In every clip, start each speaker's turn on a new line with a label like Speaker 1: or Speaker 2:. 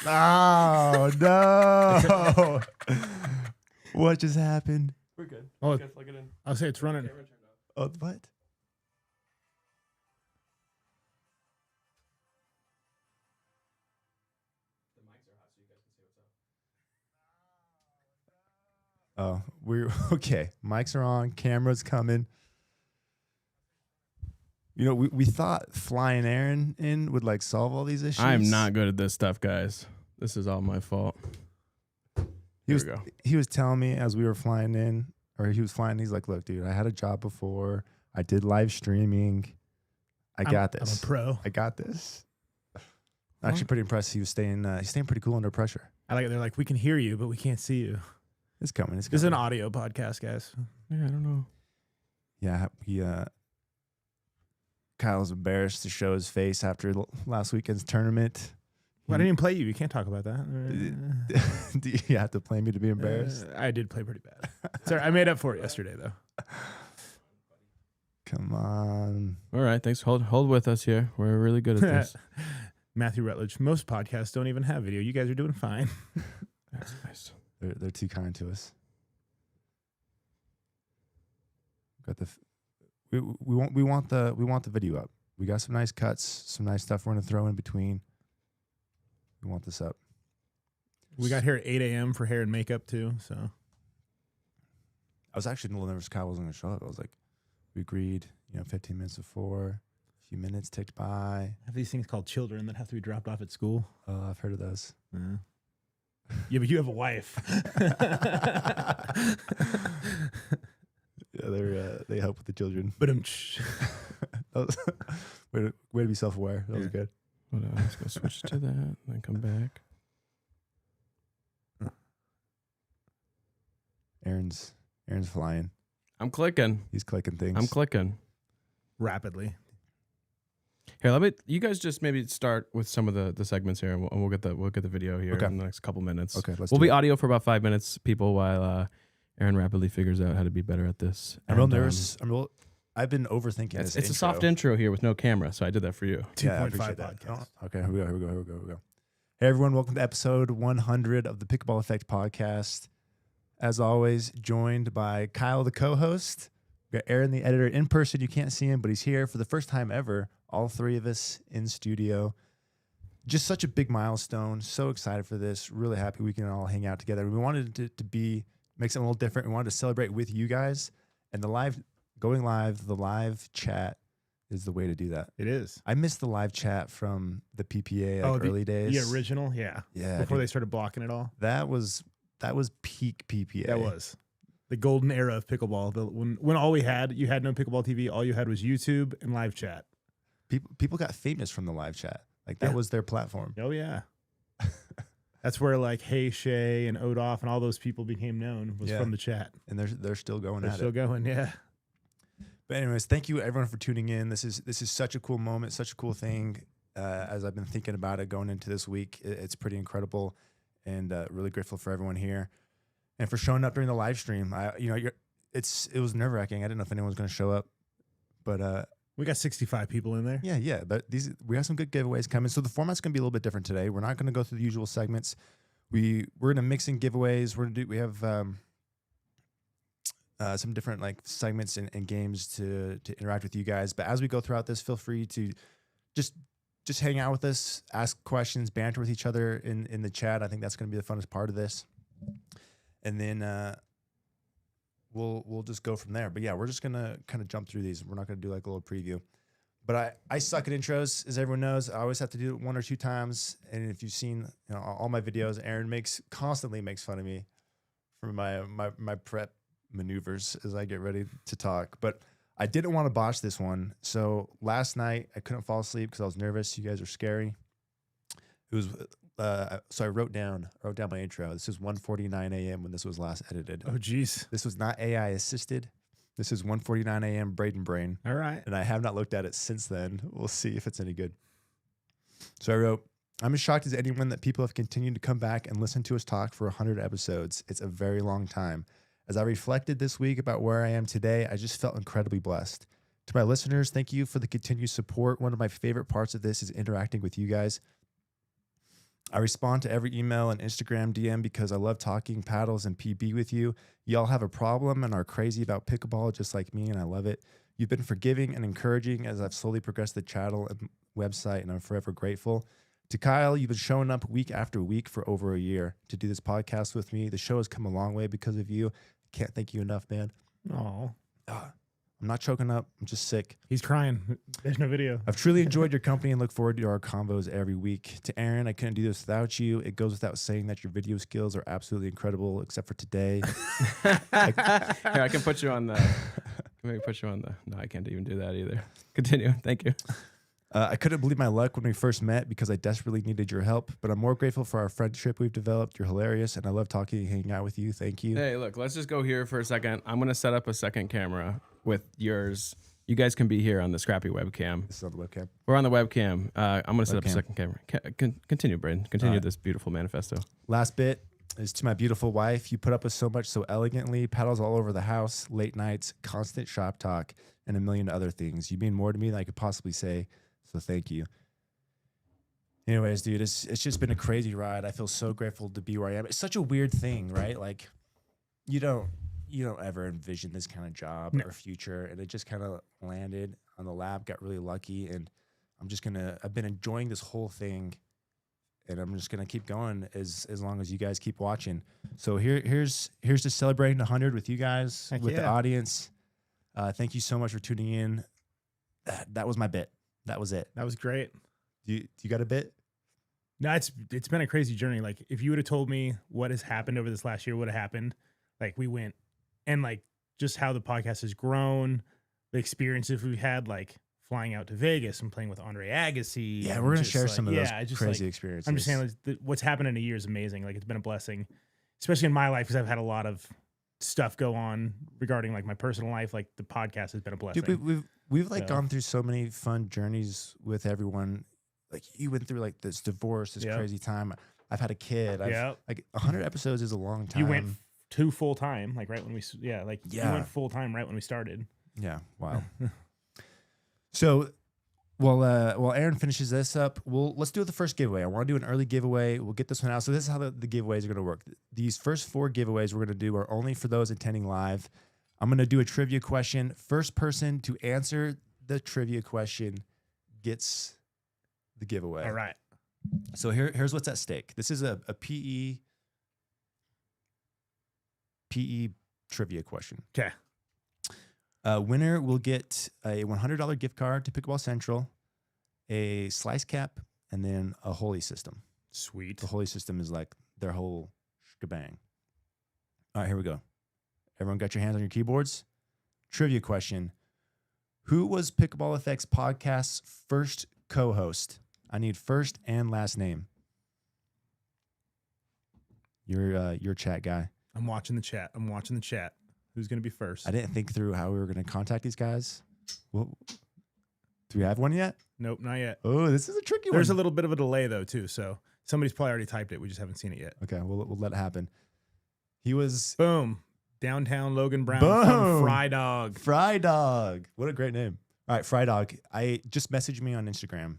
Speaker 1: Oh, no. What just happened?
Speaker 2: We're good.
Speaker 3: Oh,
Speaker 2: You guys plug it in.
Speaker 3: I'll say it's running.
Speaker 2: Camera turned off.
Speaker 1: Oh, what?
Speaker 2: The mics are hot, so you guys can say what's up.
Speaker 1: Oh, we're okay. Mics are on. Camera's coming. You know, we thought flying Aaron in would like solve all these issues.
Speaker 2: I'm not good at this stuff, guys. This is all my fault.
Speaker 1: He
Speaker 2: Here
Speaker 1: he was telling me as we were flying in, or he was flying, he's like, look, dude, I had a job before. I did live streaming. I got this.
Speaker 3: I'm a pro.
Speaker 1: I got this. Actually pretty impressed. He's staying pretty cool under pressure.
Speaker 3: I like it. They're like, we can hear you, but we can't see you.
Speaker 1: It's coming. It's coming.
Speaker 3: This is an audio podcast, guys.
Speaker 2: Yeah, I don't know.
Speaker 1: Yeah, Kyle's embarrassed to show his face after last weekend's tournament.
Speaker 3: Well, I didn't even play you. You can't talk about that.
Speaker 1: Do you have to play me to be embarrassed?
Speaker 3: I did play pretty bad. Sorry, I made up for it yesterday, though.
Speaker 1: Come on.
Speaker 2: All right, thanks. Hold with us here. We're really good at this.
Speaker 3: Matthew Rutledge. Most podcasts don't even have video. You guys are doing fine.
Speaker 2: That's nice.
Speaker 1: They're too kind to us. Got the we want the video up. We got some nice cuts, some nice stuff we're gonna throw in between. We want this up.
Speaker 3: We got here at 8 a.m. for hair and makeup too. So
Speaker 1: I was actually a little nervous Kyle wasn't gonna show up. I was like, we agreed, 15 minutes before, a few minutes ticked by.
Speaker 3: I have these things called children that have to be dropped off at school.
Speaker 1: Oh, I've heard of those.
Speaker 3: Yeah, but you have a wife.
Speaker 1: Yeah, they help with the children.
Speaker 3: But
Speaker 1: way to be self-aware. That was good.
Speaker 2: Let's go switch to that, then come back.
Speaker 1: Aaron's flying.
Speaker 2: I'm clicking.
Speaker 1: He's clicking things.
Speaker 2: I'm clicking.
Speaker 3: rapidly.
Speaker 2: Here, you guys just maybe start with some of the segments here, and we'll get the video here in the next couple minutes.
Speaker 1: Okay,
Speaker 2: we'll be audio for about 5 minutes, people, while Aaron rapidly figures out how to be better at this.
Speaker 1: I'm real nervous. I've been overthinking this.
Speaker 2: It's a soft intro here with no camera, so I did that for you.
Speaker 3: 2.5 podcast.
Speaker 1: Okay, here we go. Hey everyone, welcome to episode 100 of the Pickleball Effect podcast. As always, joined by Kyle, the co-host. We got Aaron, the editor, in person. You can't see him, but he's here for the first time ever. All three of us in studio. Just such a big milestone. So excited for this. Really happy we can all hang out together. We wanted it to make something a little different. We wanted to celebrate with you guys. And the live chat is the way to do that.
Speaker 3: It is.
Speaker 1: I missed the live chat from the PPA early days.
Speaker 3: The original, yeah. Before they started blocking it all.
Speaker 1: That was peak PPA.
Speaker 3: That was the golden era of pickleball. When all we had, you had no pickleball TV. All you had was YouTube and live chat.
Speaker 1: People got famous from the live chat. Like that was their platform.
Speaker 3: Oh yeah. That's where like Hey Shay and Odoff and all those people became known was from the chat.
Speaker 1: And they're still going
Speaker 3: they're
Speaker 1: at
Speaker 3: still
Speaker 1: it.
Speaker 3: Going, yeah.
Speaker 1: But anyways, thank you everyone for tuning in. This is such a cool moment, such a cool thing. As I've been thinking about it going into this week, it's pretty incredible, and really grateful for everyone here and for showing up during the live stream. It was nerve wracking. I didn't know if anyone was going to show up, but
Speaker 3: we got 65 people in there.
Speaker 1: Yeah. But we have some good giveaways coming. So the format's going to be a little bit different today. We're not going to go through the usual segments. We're going to mix in giveaways. We have some different like segments and games to interact with you guys. But as we go throughout this, feel free to just hang out with us, ask questions, banter with each other in the chat. I think that's going to be the funnest part of this. And then we'll just go from there. But yeah, we're just going to kind of jump through these. We're not going to do like a little preview. But I suck at intros, as everyone knows. I always have to do it 1 or 2 times. And if you've seen all my videos, Aaron constantly makes fun of me for my prep maneuvers as I get ready to talk. But I didn't want to botch this one. So last night I couldn't fall asleep because I was nervous. You guys are scary. It was so I wrote down my intro. This is 1:49 a.m. when this was last edited.
Speaker 3: Oh geez.
Speaker 1: This was not AI assisted. This is 1:49 a.m. Braydon brain.
Speaker 3: All right.
Speaker 1: And I have not looked at it since then. We'll see if it's any good. So I wrote, I'm as shocked as anyone that people have continued to come back and listen to us talk for 100 episodes. It's a very long time. As I reflected this week about where I am today, I just felt incredibly blessed. To my listeners, thank you for the continued support. One of my favorite parts of this is interacting with you guys. I respond to every email and Instagram DM because I love talking paddles and PB with you. Y'all have a problem and are crazy about pickleball just like me, and I love it. You've been forgiving and encouraging as I've slowly progressed the channel and website, and I'm forever grateful. To Kyle, you've been showing up week after week for over a year to do this podcast with me. The show has come a long way because of you. Can't thank you enough, man.
Speaker 3: Oh,
Speaker 1: I'm not choking up. I'm just sick.
Speaker 3: he's crying. There's no video.
Speaker 1: I've truly enjoyed your company and look forward to our convos every week. To Aaron, I couldn't do this without you. It goes without saying that your video skills are absolutely incredible, except for today.
Speaker 2: Here, I can put you on the. Maybe put you on the. No, I can't even do that either. Continue. Thank you.
Speaker 1: I couldn't believe my luck when we first met because I desperately needed your help, but I'm more grateful for our friendship we've developed. You're hilarious, and I love talking and hanging out with you. Thank you.
Speaker 2: Hey, look, let's just go here for a second. I'm going to set up a second camera with yours. You guys can be here on the Scrappy webcam.
Speaker 1: This is on the webcam.
Speaker 2: We're on the webcam. I'm going to set up a second camera. Continue, Braydon. Continue this beautiful manifesto.
Speaker 1: Last bit is to my beautiful wife. You put up with so much so elegantly, paddles all over the house, late nights, constant shop talk, and a million other things. You mean more to me than I could possibly say, so thank you. Anyways, dude, it's just been a crazy ride. I feel so grateful to be where I am. It's such a weird thing, right? Like, you don't ever envision this kind of job or future, and it just kind of landed on the lap. Got really lucky, and I've been enjoying this whole thing, and I'm just gonna keep going as long as you guys keep watching. So here's to celebrating 100 with you guys, with the audience. Thank you so much for tuning in. That was my bit. That was it.
Speaker 3: That was great.
Speaker 1: Do you got a bit?
Speaker 3: No, it's been a crazy journey. Like, if you would have told me what has happened over this last year would have happened, like, we went and like just how the podcast has grown, the experiences we've had, like flying out to Vegas and playing with Andre Agassi.
Speaker 1: Yeah, we're gonna share some of those
Speaker 3: just
Speaker 1: crazy experiences.
Speaker 3: I'm just saying, like, what's happened in a year is amazing. Like, it's been a blessing, especially in my life, because I've had a lot of stuff go on regarding like my personal life. Like, the podcast has been a blessing.
Speaker 1: Dude, we've like gone through so many fun journeys with everyone. Like, you went through like this divorce, this crazy time. I've had a kid. Like 100 episodes is a long time.
Speaker 3: You went to full time, like right when we, you went full time right when we started.
Speaker 1: Yeah. Wow. So, while Aaron finishes this up, let's do the first giveaway. I want to do an early giveaway. We'll get this one out. So this is how the giveaways are going to work. These first 4 giveaways we're going to do are only for those attending live. I'm going to do a trivia question. First person to answer the trivia question gets the giveaway.
Speaker 3: All right.
Speaker 1: So here's what's at stake. This is a PE trivia question.
Speaker 3: Okay.
Speaker 1: Winner will get a $100 gift card to Pickleball Central, a slice cap, and then a Holy system.
Speaker 3: Sweet.
Speaker 1: The Holy system is like their whole shebang. All right, here we go. Everyone got your hands on your keyboards? Trivia question. Who was Pickleball Effects podcast's first co-host? I need first and last name. You're chat guy.
Speaker 3: I'm watching the chat. Who's going to be first?
Speaker 1: I didn't think through how we were going to contact these guys. Well, do we have one yet?
Speaker 3: Nope, not yet.
Speaker 1: Oh, this is a tricky one.
Speaker 3: There's a little bit of a delay, though, too. So somebody's probably already typed it. We just haven't seen it yet.
Speaker 1: Okay, we'll let it happen. He was...
Speaker 3: Boom. Downtown Logan Brown
Speaker 1: Boom.
Speaker 3: from Fry Dog.
Speaker 1: Fry Dog. What a great name. All right, Fry Dog. Just message me on Instagram,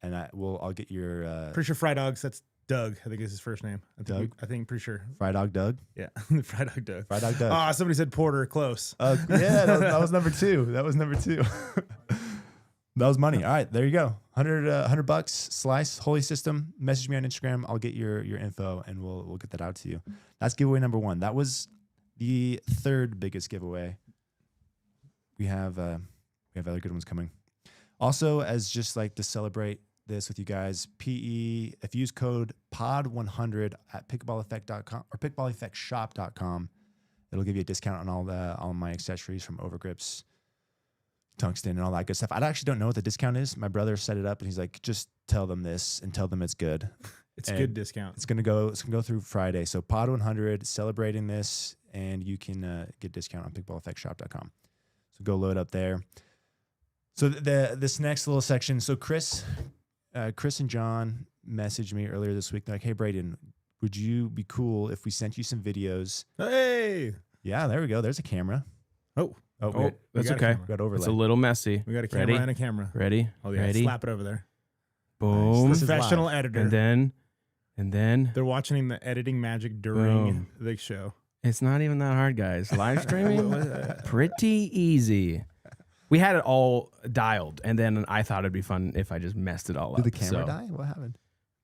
Speaker 1: and I'll get your...
Speaker 3: Pretty sure Fry Dog's, that's Doug, I think is his first name.
Speaker 1: Doug?
Speaker 3: Pretty sure.
Speaker 1: Fry Dog Doug?
Speaker 3: Yeah, Fry Dog Doug.
Speaker 1: Fry Dog Doug.
Speaker 3: Ah, somebody said Porter, close.
Speaker 1: Yeah, that was number 2. That was number 2. That was money. All right, there you go. $100 slice, Holy system. Message me on Instagram. I'll get your info, and we'll get that out to you. That's giveaway number 1. That was the 3rd biggest giveaway. We have other good ones coming. Also, as just like to celebrate this with you guys, PE, if you use code POD100 at pickleballeffect.com or pickleballeffectshop.com, it'll give you a discount on all my accessories from overgrips, tungsten, and all that good stuff. I actually don't know what the discount is. My brother set it up, and he's like, just tell them this and tell them it's good.
Speaker 3: It's a good discount.
Speaker 1: It's gonna go through Friday. So POD100 celebrating this, and you can get a discount on pickleballeffectshop.com. So go load up there. So this next little section. So Chris and John messaged me earlier this week. They're like, hey, Braydon, would you be cool if we sent you some videos?
Speaker 3: Hey.
Speaker 1: Yeah, there we go. There's a camera.
Speaker 3: Oh,
Speaker 2: that's okay.
Speaker 1: We got overlay.
Speaker 2: It's a little messy.
Speaker 3: We got a camera and a camera.
Speaker 2: Ready?
Speaker 3: Oh, yeah.
Speaker 2: Ready?
Speaker 3: Slap it over there.
Speaker 2: Boom.
Speaker 1: This is
Speaker 3: Professional
Speaker 1: live.
Speaker 3: editor.
Speaker 2: And then
Speaker 3: They're watching the editing magic during the show.
Speaker 2: it's not even that hard, guys. Live streaming, pretty easy. We had it all dialed, and then I thought it'd be fun if I just messed it all
Speaker 1: Did
Speaker 2: up.
Speaker 1: the camera die? What happened?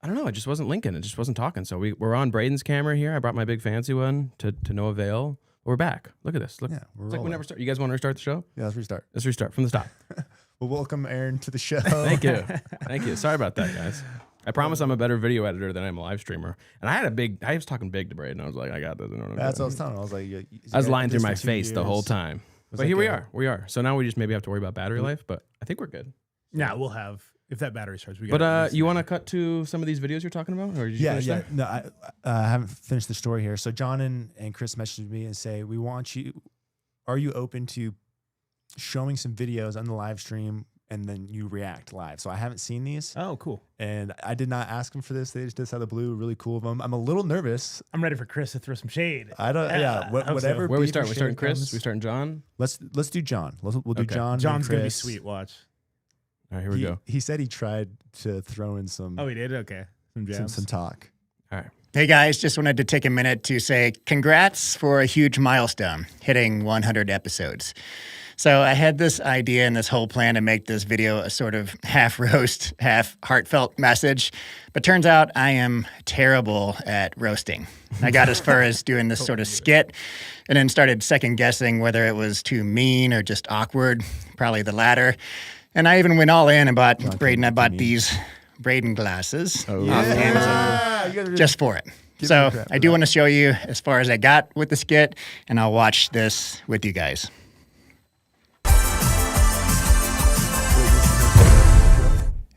Speaker 2: I don't know. It just wasn't linking. It just wasn't talking. So we're on Braydon's camera here. I brought my big fancy one to no avail. We're back. Look at this. Look,
Speaker 1: Yeah, we're
Speaker 2: it's like we
Speaker 1: rolling.
Speaker 2: never start. You guys want to restart the show?
Speaker 1: Yeah, let's restart.
Speaker 2: Let's restart from the stop.
Speaker 1: Well, welcome Aaron to the show.
Speaker 2: Thank you. Thank you. Sorry about that, guys. I promise I'm a better video editor than I'm a live streamer. And I was talking big to Braydon. I was like, I got this. I know what I'm
Speaker 1: That's what I
Speaker 2: doing.
Speaker 1: was telling him. I was like,
Speaker 2: I was lying through my face the whole time.
Speaker 1: Was
Speaker 2: But
Speaker 1: like
Speaker 2: here we
Speaker 1: a-
Speaker 2: are. We are. So now we just maybe have to worry about battery life, but I think we're good.
Speaker 3: Yeah, we'll have if that battery starts. We
Speaker 2: But
Speaker 3: got
Speaker 2: you want to cut to some of these videos you're talking about? Or did you finish there?
Speaker 1: No, I haven't finished the story here. So John and Chris messaged me and say, we want you. Are you open to showing some videos on the live stream and then you react live? So I haven't seen these,
Speaker 3: Oh, cool.
Speaker 1: and I did not ask them for this. They just did this out of the blue. Really cool of them. I'm a little nervous.
Speaker 3: I'm ready for Chris to throw some shade.
Speaker 1: I don't. Yeah,
Speaker 3: I hope so.
Speaker 1: whatever.
Speaker 2: Where we
Speaker 1: beef or
Speaker 2: start? We starting
Speaker 1: shade
Speaker 2: Chris?
Speaker 1: comes-
Speaker 2: We starting John?
Speaker 1: Let's do John. We'll do
Speaker 2: Okay.
Speaker 1: John. and
Speaker 3: John's gonna be
Speaker 1: Chris.
Speaker 3: sweet. Watch.
Speaker 2: All right, here we go.
Speaker 1: He said he tried to throw in some
Speaker 3: Oh, he did. Okay. Some jabs.
Speaker 1: some talk.
Speaker 2: All right.
Speaker 4: Hey guys, just wanted to take a minute to say congrats for a huge milestone, hitting 100 episodes. So I had this idea and this whole plan to make this video a sort of half roast, half heartfelt message, but turns out I am terrible at roasting. I got as far as doing this sort of skit and then started second guessing whether it was too mean or just awkward, probably the latter. And I even went all in and bought Braydon. I bought these Braydon glasses off Amazon
Speaker 1: You guys are
Speaker 4: just for it.
Speaker 1: Give
Speaker 4: So
Speaker 1: me crap
Speaker 4: I
Speaker 1: for
Speaker 4: do
Speaker 1: that.
Speaker 4: want to show you as far as I got with the skit, and I'll watch this with you guys.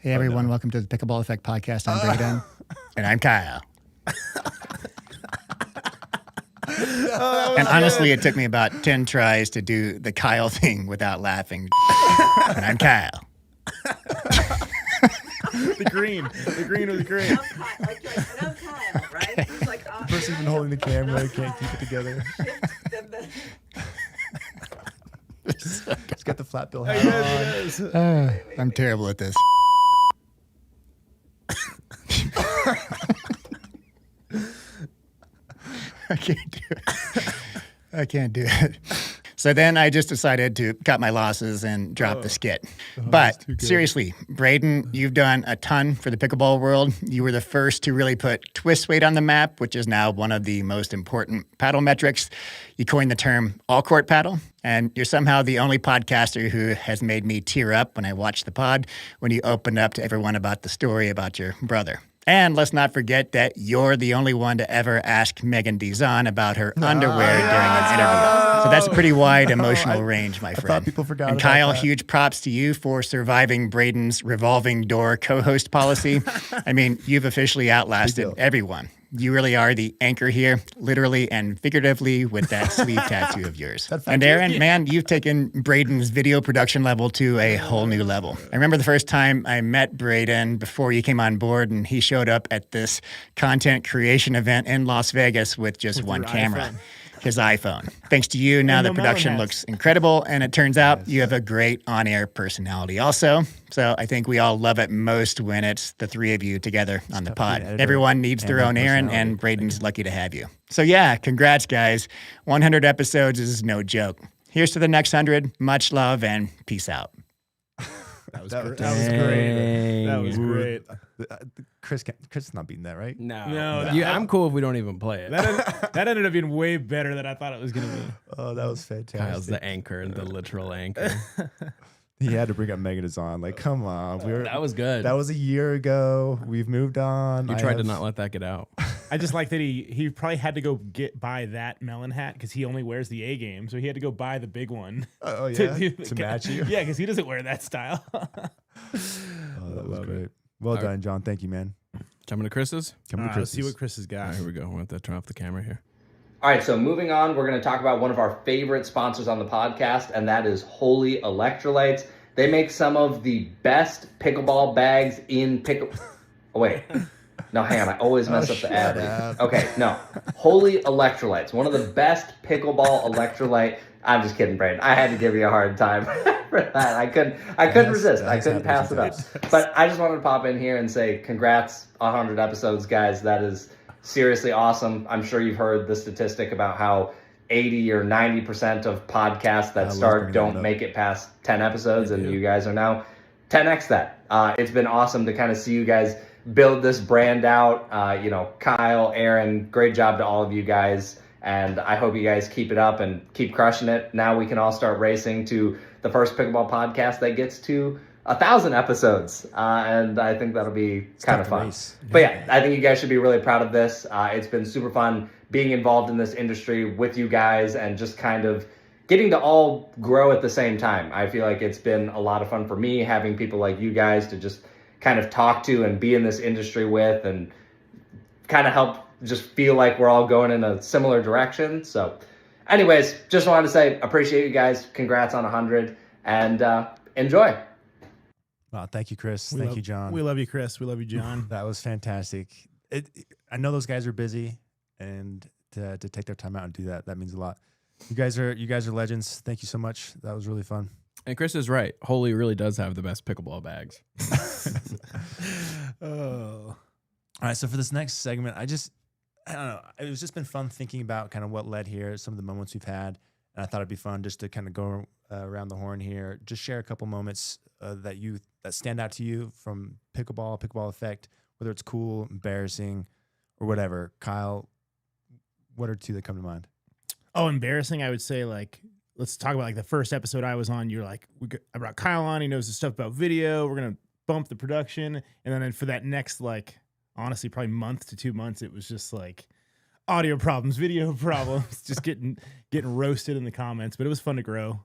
Speaker 4: Hey everyone, welcome to the Pickleball Effect Podcast. I'm Braydon. And I'm Kyle. And honestly, it took me about 10 tries to do the Kyle thing without laughing. And I'm Kyle.
Speaker 3: The green was green.
Speaker 5: I'm Kyle, I'm Kyle, right? It's like,
Speaker 1: The person even holding the camera can't keep it together. Just got the flat bill hat on.
Speaker 4: I'm terrible at this. I can't do it. I can't do it. So then I just decided to cut my losses and drop the skit. But seriously, Braydon, you've done a ton for the pickleball world. You were the first to really put twist weight on the map, which is now one of the most important paddle metrics. You coined the term all-court paddle, and you're somehow the only podcaster who has made me tear up when I watched the pod when you opened up to everyone about the story about your brother. And let's not forget that you're the only one to ever ask Megan Dizon about her underwear during an interview. So that's a pretty wide emotional range, my friend.
Speaker 1: thought people forgot
Speaker 4: And
Speaker 1: about
Speaker 4: Kyle,
Speaker 1: that.
Speaker 4: huge props to you for surviving Braydon's revolving door co-host policy. I mean, you've officially outlasted
Speaker 1: deal.
Speaker 4: everyone. You really are the anchor here, literally and figuratively, with that sleeve tattoo of yours. And Aaron, man, you've taken Braydon's video production level to a whole new level. I remember the first time I met Braydon before you came on board, and he showed up at this content creation event in Las Vegas with just one
Speaker 3: your
Speaker 4: camera.
Speaker 3: iPhone.
Speaker 4: His iPhone. Thanks to you, now
Speaker 3: And
Speaker 4: the
Speaker 3: no
Speaker 4: production
Speaker 3: melon
Speaker 4: looks incredible, and it turns out you have a great on-air personality also. So I think we all love it most when it's the three of you together on the
Speaker 1: Stuff
Speaker 4: pod.
Speaker 1: being editor
Speaker 4: Everyone needs their
Speaker 1: and
Speaker 4: own Aaron,
Speaker 1: personality.
Speaker 4: and Braydon's lucky to have you. So yeah, congrats, guys. 100 episodes is no joke. Here's to the next 100. Much love and peace out.
Speaker 3: That was
Speaker 1: That
Speaker 3: great.
Speaker 1: was
Speaker 3: That was
Speaker 2: Dang.
Speaker 3: great.
Speaker 1: Chris is not beating that, right?
Speaker 2: No.
Speaker 3: No,
Speaker 2: I'm cool if we don't even play it.
Speaker 3: That ended up being way better than I thought it was gonna be.
Speaker 1: Oh, that was fantastic.
Speaker 2: Kyle's the anchor and the literal anchor.
Speaker 1: He had to bring up Megan Dizon. Like, come on,
Speaker 2: That was good.
Speaker 1: That was a year ago. We've moved on.
Speaker 2: You tried to not let that get out.
Speaker 3: I just like that he probably had to go buy that melon hat because he only wears the A game, so he had to go buy the big one.
Speaker 1: Oh yeah, to match you.
Speaker 3: Yeah, because he doesn't wear that style.
Speaker 1: Oh, that was great. Well done, John. Thank you, man.
Speaker 2: Jumping to Chris's.
Speaker 1: Coming to
Speaker 3: Let's see
Speaker 1: Chris's.
Speaker 3: what Chris has
Speaker 2: All
Speaker 3: got.
Speaker 2: right, here we go. We're going to turn off the camera here.
Speaker 6: All right, so moving on, we're going to talk about one of our favorite sponsors on the podcast, and that is Holy Electrolytes. They make some of the best pickleball bags in pickle. Oh, wait. No, hang on. I always mess up the ad.
Speaker 1: up.
Speaker 6: Okay, no. Holy Electrolytes, one of the best pickleball electrolyte I'm just kidding, Braydon. I had to give you a hard time for that. I couldn't resist. I couldn't pass it up. But I just wanted to pop in here and say congrats on 100 episodes, guys. That is seriously awesome. I'm sure you've heard the statistic about how 80 or 90% of podcasts that start don't make it past 10 episodes, and you guys are now 10x that. It's been awesome to kind of see you guys build this brand out. Kyle, Aaron, great job to all of you guys. And I hope you guys keep it up and keep crushing it. Now we can all start racing to the first pickleball podcast that gets to 1,000 episodes. And I think that'll be kind of fun. But yeah, I think you guys should be really proud of this. It's been super fun being involved in this industry with you guys and just kind of getting to all grow at the same time. I feel like it's been a lot of fun for me having people like you guys to just kind of talk to and be in this industry with and kind of help just feel like we're all going in a similar direction. So anyways, just wanted to say, appreciate you guys. Congrats on 100 and enjoy.
Speaker 1: Wow, thank you, Chris. Thank you, John.
Speaker 3: We love you, Chris. We love you, John.
Speaker 1: That was fantastic. I know those guys are busy, and to take their time out and do that means a lot. You guys are legends. Thank you so much. That was really fun.
Speaker 2: And Chris is right. Holy really does have the best pickleball bags.
Speaker 1: All right. So for this next segment, I don't know. It's just been fun thinking about kind of what led here, some of the moments we've had. And I thought it'd be fun just to kind of go around the horn here, just share a couple moments that stand out to you from pickleball effect, whether it's cool, embarrassing, or whatever. Kyle, what are two that come to mind?
Speaker 3: Oh, embarrassing. I would say, like, let's talk about like the first episode I was on. You're like, I brought Kyle on. He knows the stuff about video. We're going to bump the production. And then for that next, like, honestly, probably month to 2 months, it was just like audio problems, video problems, just getting roasted in the comments. But it was fun to grow.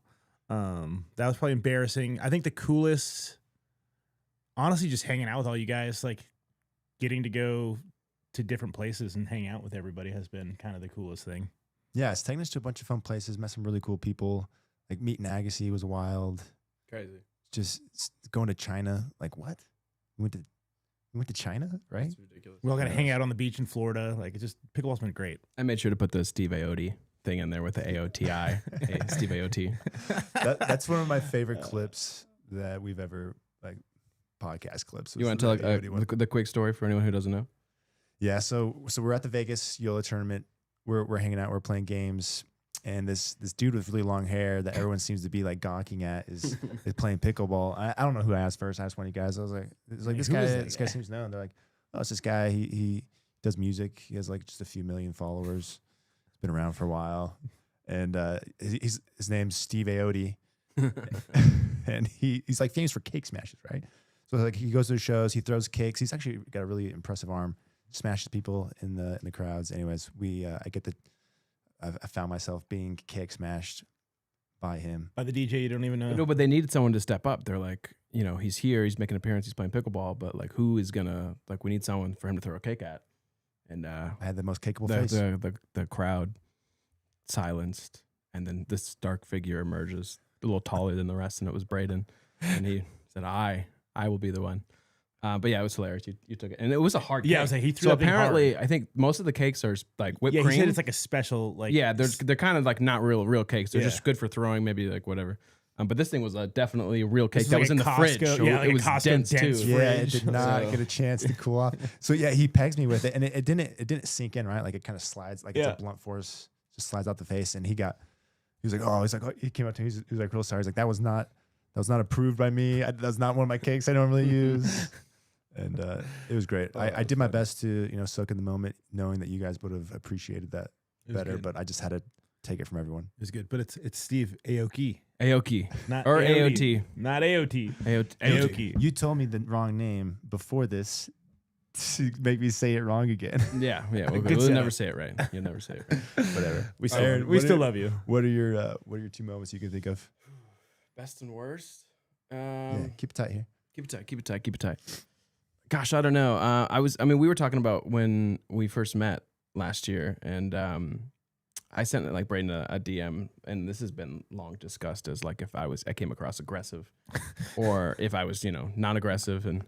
Speaker 3: That was probably embarrassing. I think the coolest, honestly, just hanging out with all you guys, like getting to go to different places and hang out with everybody has been kind of the coolest thing.
Speaker 1: Yeah, it's taken us to a bunch of fun places, met some really cool people. Like meeting Agassi was wild.
Speaker 2: Crazy.
Speaker 1: Just going to China. Like what? We went to China, right?
Speaker 2: That's ridiculous.
Speaker 3: We all got to hang out on the beach in Florida. Like it just, pickleball's been great.
Speaker 2: I made sure to put the Steve Aoki thing in there with the AOTI. Hey, Steve Aoki.
Speaker 1: That's one of my favorite clips that we've ever, like, podcast clips.
Speaker 2: You want to tell like, the quick story for anyone who doesn't know?
Speaker 1: Yeah, so we're at the Vegas YOLO tournament. We're hanging out. We're playing games, and this dude with really long hair that everyone seems to be like gawking at is playing pickleball. I don't know who I asked first. I asked one of you guys. I was like, this guy seems to know. And they're like, oh, it's this guy. He does music. He has like just a few million followers. He's been around for a while, and his name's Steve Aoki, and he's like famous for cake smashes, right? So like he goes to the shows. He throws cakes. He's actually got a really impressive arm. Smashes people in the crowds. Anyways, I found myself being cake smashed by him.
Speaker 3: By the DJ you don't even know.
Speaker 2: No, but they needed someone to step up. They're like, he's here, he's making an appearance, he's playing pickleball, but like who is gonna, like, we need someone for him to throw a cake at. And
Speaker 1: I had the most cakeable face.
Speaker 2: The crowd silenced, and then this dark figure emerges, a little taller than the rest, and it was Braydon. And he said, I will be the one. But yeah, it was hilarious. You took it, and it was a hard cake.
Speaker 3: Yeah, I was like, he threw
Speaker 2: so
Speaker 3: that thing
Speaker 2: apparently,
Speaker 3: hard.
Speaker 2: I think most of the cakes are like whipped
Speaker 3: Yeah,
Speaker 2: cream.
Speaker 3: he said it's like a special, like,
Speaker 2: yeah, they're kind of like not real cakes. They're
Speaker 3: Yeah.
Speaker 2: just good for throwing, maybe like whatever. But this thing was definitely a real cake
Speaker 3: This
Speaker 2: that
Speaker 3: is
Speaker 2: was in
Speaker 3: like
Speaker 2: the
Speaker 3: a
Speaker 2: fridge.
Speaker 3: Costco-
Speaker 2: So
Speaker 3: yeah, like
Speaker 2: it
Speaker 3: a
Speaker 2: was
Speaker 3: Costco
Speaker 2: dense
Speaker 3: dense
Speaker 2: too.
Speaker 1: Yeah, it
Speaker 3: fridge.
Speaker 1: did not
Speaker 2: So-
Speaker 1: get a chance to cool off. So yeah, he pegs me with it, and it didn't sink in, right? Like it kind of slides, like it's
Speaker 3: Yeah.
Speaker 1: a blunt force, just slides out the face. And he was like, he came up to me, he was like real sorry. He's like, that was not approved by me. That's not one of my cakes I normally use. And it was great. I did my best to soak in the moment, knowing that you guys would have appreciated that better.
Speaker 3: good.
Speaker 1: But I just had to take it from everyone.
Speaker 3: It was good. But it's Steve Aoki.
Speaker 2: Aoki.
Speaker 3: Not
Speaker 2: Or
Speaker 3: AOT.
Speaker 2: AOT.
Speaker 3: Not AOT.
Speaker 2: Aoki.
Speaker 1: You told me the wrong name before this to make me say it wrong again.
Speaker 2: Yeah.
Speaker 3: Good
Speaker 2: We'll
Speaker 3: setup.
Speaker 2: never say it right. You'll never say it right. Whatever.
Speaker 3: We still,
Speaker 1: Aaron,
Speaker 3: we still love you.
Speaker 1: What are your two moments you can think of?
Speaker 2: Best and worst.
Speaker 1: Yeah, keep it tight here.
Speaker 2: Keep it tight. Gosh, I don't know. We were talking about when we first met last year, and I sent like Braydon a DM, and this has been long discussed as like if I came across aggressive, or if I was non-aggressive. And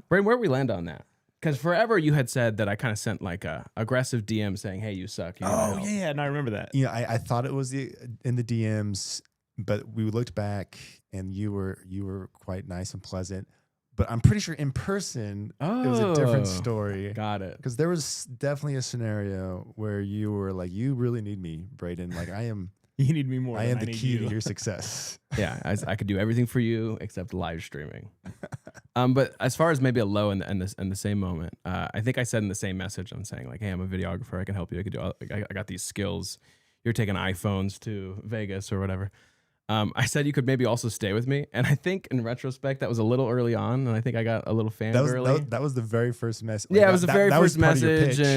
Speaker 2: Braydon, where we land on that? Because forever you had said that I kind of sent like a aggressive DM saying, "Hey, you suck." You need my
Speaker 3: Oh
Speaker 2: help."
Speaker 3: yeah, no, I remember that.
Speaker 1: You know, I thought it was in the DMs, but we looked back and you were quite nice and pleasant. But I'm pretty sure in person it was a different story.
Speaker 2: Got it.
Speaker 1: Because there was definitely a scenario where you were like, "You really need me, Braydon. Like I am
Speaker 3: You need me more.
Speaker 1: I
Speaker 3: than
Speaker 1: am the
Speaker 3: need
Speaker 1: key
Speaker 3: you.
Speaker 1: to your success."
Speaker 2: Yeah, I could do everything for you except live streaming. But as far as maybe a low in the same moment, I think I said in the same message, I'm saying like, "Hey, I'm a videographer. I can help you. I could do. I got these skills. You're taking iPhones to Vegas or whatever." I said you could maybe also stay with me, and I think in retrospect that was a little early on, and I think I got a little fangirly.
Speaker 1: That was the very first message.
Speaker 2: Yeah, it was the very first
Speaker 1: part of your
Speaker 2: message,
Speaker 1: pitch.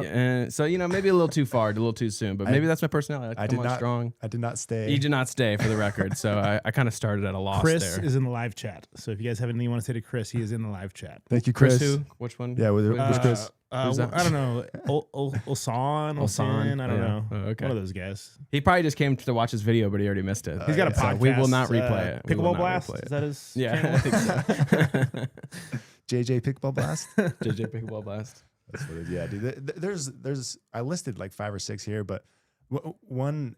Speaker 2: and so maybe a little too far, a little too soon, but maybe that's my personality. I
Speaker 1: I
Speaker 2: come
Speaker 1: did
Speaker 2: on
Speaker 1: not-
Speaker 2: strong.
Speaker 1: I did not stay.
Speaker 2: You did not stay for the record, so I kind of started at a loss
Speaker 3: Chris
Speaker 2: there.
Speaker 3: is in the live chat. So if you guys have anything you want to say to Chris, he is in the live chat.
Speaker 1: Thank you,
Speaker 2: Chris,
Speaker 1: Chris.
Speaker 2: who? Which one?
Speaker 1: Yeah, with Chris.
Speaker 2: Who's that?
Speaker 3: I don't know. Olsan,
Speaker 2: Olsan,
Speaker 3: I don't
Speaker 2: yeah.
Speaker 3: know.
Speaker 2: Oh, okay.
Speaker 3: One of those guys.
Speaker 2: He probably just came to watch his video, but he already missed it.
Speaker 3: He's got a
Speaker 1: yeah.
Speaker 3: podcast.
Speaker 2: So we will not replay it. We will
Speaker 3: Pickleball
Speaker 2: not
Speaker 3: Blast.
Speaker 2: replay it.
Speaker 3: Is that his?
Speaker 2: Yeah,
Speaker 3: channel?
Speaker 2: I think so.
Speaker 1: JJ Pickball Blast.
Speaker 2: JJ Pickleball Blast.
Speaker 1: That's what it is. Yeah, dude. There's I listed like 5 or 6 here, but one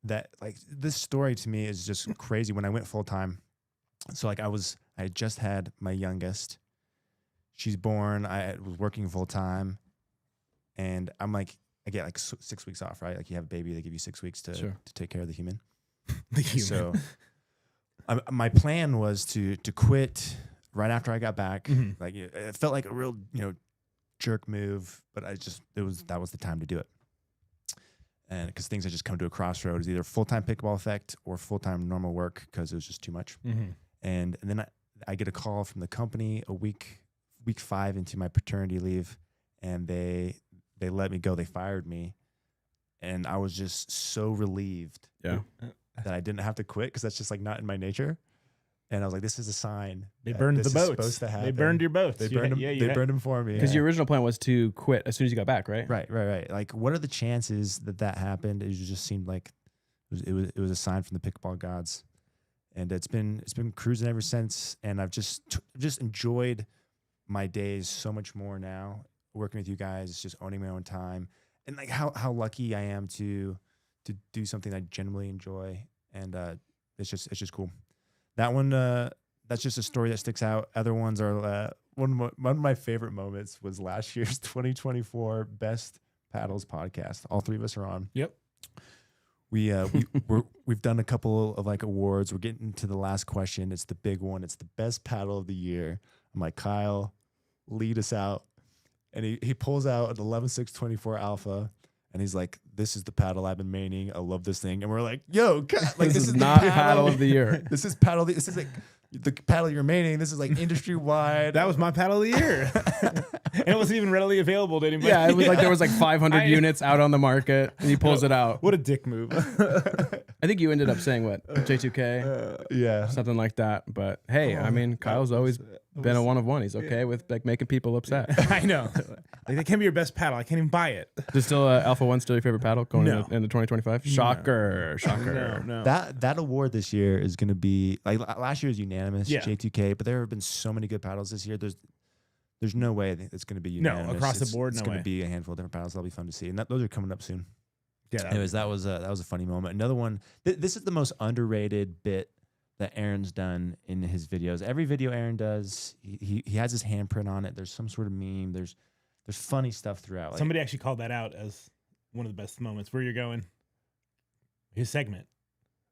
Speaker 1: that like this story to me is just crazy. When I went full time, so like I had just had my youngest. She's born. I was working full time, and I'm like, I get like 6 weeks off, right? Like you have a baby, they give you 6 weeks to take care of the human.
Speaker 3: The human.
Speaker 1: So my plan was to quit right after I got back.
Speaker 3: Mhm.
Speaker 1: Like it felt like a real jerk move, but that was the time to do it. And because things had just come to a crossroads, either full-time pickleball effect or full-time normal work, because it was just too much.
Speaker 3: Mhm.
Speaker 1: And then I get a call from the company a week 5 into my paternity leave, and they let me go. They fired me, and I was just so relieved
Speaker 2: Yeah.
Speaker 1: that I didn't have to quit, because that's just like not in my nature. And I was like, this is a sign.
Speaker 3: They
Speaker 1: that
Speaker 3: burned
Speaker 1: this
Speaker 3: the
Speaker 1: is
Speaker 3: boats.
Speaker 1: supposed to happen.
Speaker 3: They burned your boats.
Speaker 1: They burned them. They burned them for me.
Speaker 2: Because
Speaker 1: yeah.
Speaker 2: your original plan was to quit as soon as you got back, right?
Speaker 1: Right. Like, what are the chances that happened? It just seemed like it was a sign from the pickleball gods, and it's been cruising ever since. And I've just enjoyed my days so much more now, working with you guys, just owning my own time, and like how lucky I am to do something I genuinely enjoy, and it's just cool. That one, that's just a story that sticks out. Other ones are one of my favorite moments was last year's 2024 Best Paddles podcast. All 3 of us are on.
Speaker 3: Yep.
Speaker 1: We've done a couple of like awards. We're getting to the last question. It's the big one. It's the best paddle of the year. I'm like, Kyle, lead us out. And he pulls out an 11.624 alpha, and he's like, "This is the paddle I've been maining. I love this thing." And we're like, "Yo, like
Speaker 2: This is
Speaker 1: the
Speaker 2: not paddle of the year.
Speaker 1: This is paddle. This is like the paddle you're maining. This is like industry wide."
Speaker 3: That was my paddle of the year. And it wasn't even readily available to anybody.
Speaker 2: Yeah, it was like there was like 500 units out on the market, and he pulls it out.
Speaker 3: What a dick move.
Speaker 2: I think you ended up saying what, J2K,
Speaker 1: Yeah.
Speaker 2: something like that. But hey, I mean, Kyle's always been a one of one. He's okay with like making people upset.
Speaker 3: I know. Like, that can be your best paddle. I can't even buy it.
Speaker 2: Is still Alpha 1 still your favorite paddle going
Speaker 3: No.
Speaker 2: into 2025? Shocker.
Speaker 3: No.
Speaker 1: That award this year is going to be like last year was unanimous,
Speaker 3: Yeah.
Speaker 1: J2K, but there have been so many good paddles this year. There's no way I think it's going to be
Speaker 3: No,
Speaker 1: unanimous.
Speaker 3: across the board,
Speaker 1: It's
Speaker 3: no
Speaker 1: going
Speaker 3: way.
Speaker 1: to be a handful of different paddles. That'll be fun to see, and those are coming up soon.
Speaker 3: Yeah.
Speaker 1: Anyways, that was a funny moment. Another one. This is the most underrated bit that Aaron's done in his videos. Every video Aaron does, he has his handprint on it. There's some sort of meme. There's funny stuff throughout. Like,
Speaker 3: Somebody actually called that out as one of the best moments. Where you're going? His segment.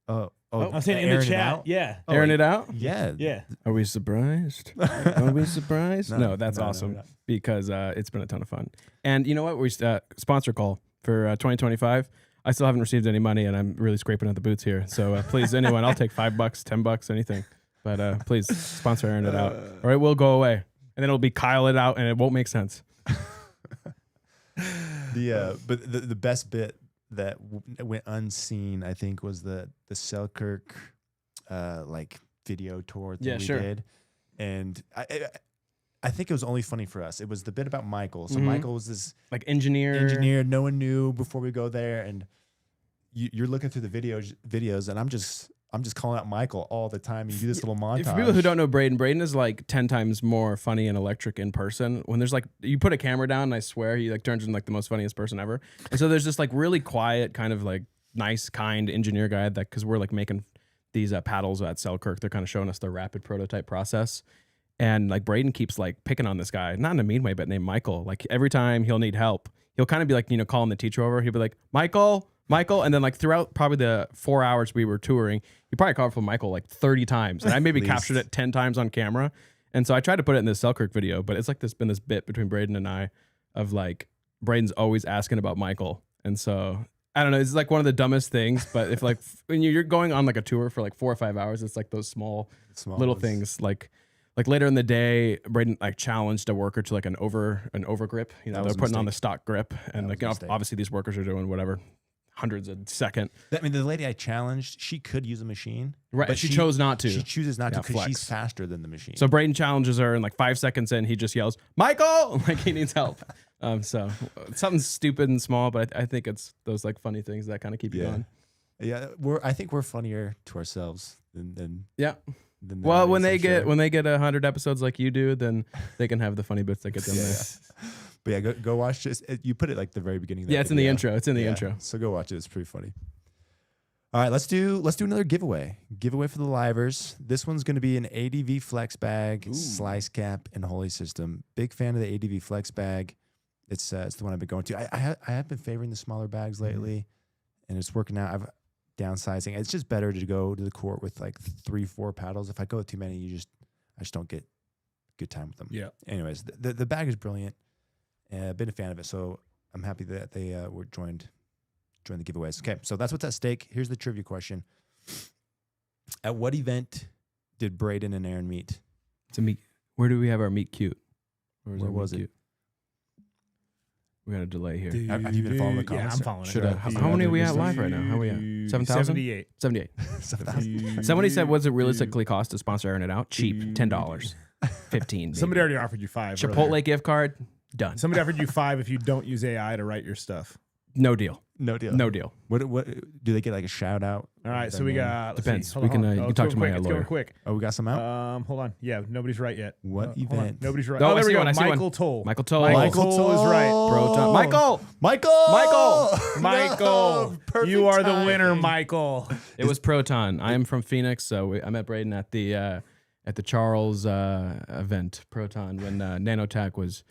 Speaker 1: I'm
Speaker 3: I'm saying in the chat. Yeah.
Speaker 2: Airing it out?
Speaker 1: Yeah.
Speaker 3: Yeah.
Speaker 2: Are we surprised? Are we surprised? No, that's
Speaker 1: no,
Speaker 2: awesome
Speaker 1: no.
Speaker 2: because it's been a ton of fun. And you know what? We sponsor call for 2025. I still haven't received any money, and I'm really scraping at the boots here. So please, anyone, I'll take $5, $10, anything. But please sponsor Aaron it out, or it will go away, and then it'll be Kyle it out, and it won't make sense.
Speaker 1: But the best bit that went unseen, I think, was the Selkirk like video tour thing
Speaker 2: Yeah,
Speaker 1: we
Speaker 2: sure.
Speaker 1: did, and I think it was only funny for us. It was the bit about Michael. So
Speaker 2: Mhm.
Speaker 1: Michael was this
Speaker 2: Like engineer.
Speaker 1: no one knew before we go there, and you're looking through the videos, and I'm just I'm just calling out Michael all the time. You do this little montage.
Speaker 2: For people who don't know Braydon is like 10 times more funny and electric in person. When there's like, you put a camera down, and I swear he like turns into like the most funniest person ever. And so there's this like really quiet, kind of like nice, kind engineer guy that, because we're like making these paddles at Selkirk, they're kind of showing us the rapid prototype process. And like Braydon keeps like picking on this guy, not in a mean way, but named Michael. Like every time he'll need help, he'll kind of be like, calling the teacher over. He'll be like, Michael. And then like throughout probably the 4 hours we were touring, he probably called for Michael like 30 times. And I maybe captured it 10 times on camera. And so I tried to put it in this Selkirk video, but it's like been this bit between Braydon and I of like, Braydon's always asking about Michael. And so I don't know, it's like one of the dumbest things, but if like, when you're going on like a tour for like 4 or 5 hours, it's like those small little things. Like later in the day, Braydon like challenged a worker to like an over grip. They're putting on the stock grip, and like obviously these workers are doing whatever hundreds a second.
Speaker 1: I mean, the lady I challenged, she could use a machine,
Speaker 2: right?
Speaker 1: but
Speaker 2: she chose not to.
Speaker 1: She chooses not to because
Speaker 2: flex.
Speaker 1: she's faster than the machine.
Speaker 2: So Braydon challenges her, and like 5 seconds in, he just yells, "Michael!" Like he needs help. So something stupid and small, but I think it's those like funny things that kind of keep you going.
Speaker 1: Yeah, I think we're funnier to ourselves than
Speaker 2: yeah.
Speaker 1: Well,
Speaker 2: when they get 100 episodes like you do, then they can have the funny bits that get them there.
Speaker 1: But yeah, go watch this. You put it like the very beginning. Of
Speaker 2: it's in the intro. It's in the intro.
Speaker 1: So go watch it. It's pretty funny. All right, let's do another giveaway. Giveaway for the livers. This one's going to be an ADV Flex bag, slice cap, and Holy System. Big fan of the ADV Flex bag. It's the one I've been going to. I have been favoring the smaller bags lately, and it's working out. I've downsizing. It's just better to go to the court with like 3-4 paddles. If I go with too many, I just don't get good time with them.
Speaker 3: Yeah.
Speaker 1: Anyways, the bag is brilliant. I've been a fan of it, so I'm happy that they were joined the giveaways. Okay, so that's what's at stake. Here's the trivia question: at what event did Braydon and Aaron meet?
Speaker 2: It's a meet. Where do we have our meet cute?
Speaker 1: Where was it?
Speaker 2: We got a delay here.
Speaker 1: Have you been following the comments?
Speaker 3: Yeah, I'm following
Speaker 2: Should
Speaker 3: it.
Speaker 2: How many are we at live right now? How are we at? 7,000?
Speaker 3: 78.
Speaker 2: 78. Somebody said, "What's it realistically cost to sponsor Aaron It Out?" Cheap, $10, 15.
Speaker 3: Somebody already offered you 5.
Speaker 2: Chipotle
Speaker 3: earlier.
Speaker 2: gift card, done.
Speaker 3: Somebody offered you 5 if you don't use AI to write your stuff.
Speaker 2: No deal.
Speaker 1: No deal.
Speaker 2: No deal.
Speaker 1: What do they get like a shout out?
Speaker 3: All right, so we got.
Speaker 2: Depends.
Speaker 3: See,
Speaker 2: We can, you can talk to my
Speaker 3: It's
Speaker 2: lawyer.
Speaker 3: going quick.
Speaker 1: Oh, we got some out.
Speaker 3: Hold on. Yeah, nobody's right yet.
Speaker 1: What
Speaker 3: Hold on.
Speaker 1: event?
Speaker 3: Nobody's right.
Speaker 2: Oh,
Speaker 3: Oh,
Speaker 2: I
Speaker 3: there we
Speaker 2: see
Speaker 3: go.
Speaker 2: one, I see one.
Speaker 3: Michael Toll.
Speaker 2: Michael Toll.
Speaker 3: Michael Toll is right.
Speaker 2: Proton. Michael.
Speaker 3: Michael,
Speaker 1: No, perfect
Speaker 3: you are the
Speaker 1: timing.
Speaker 3: winner, Michael.
Speaker 2: It was Proton. I am from Phoenix, so I met Braydon at the Charles event, Proton, when nanotech was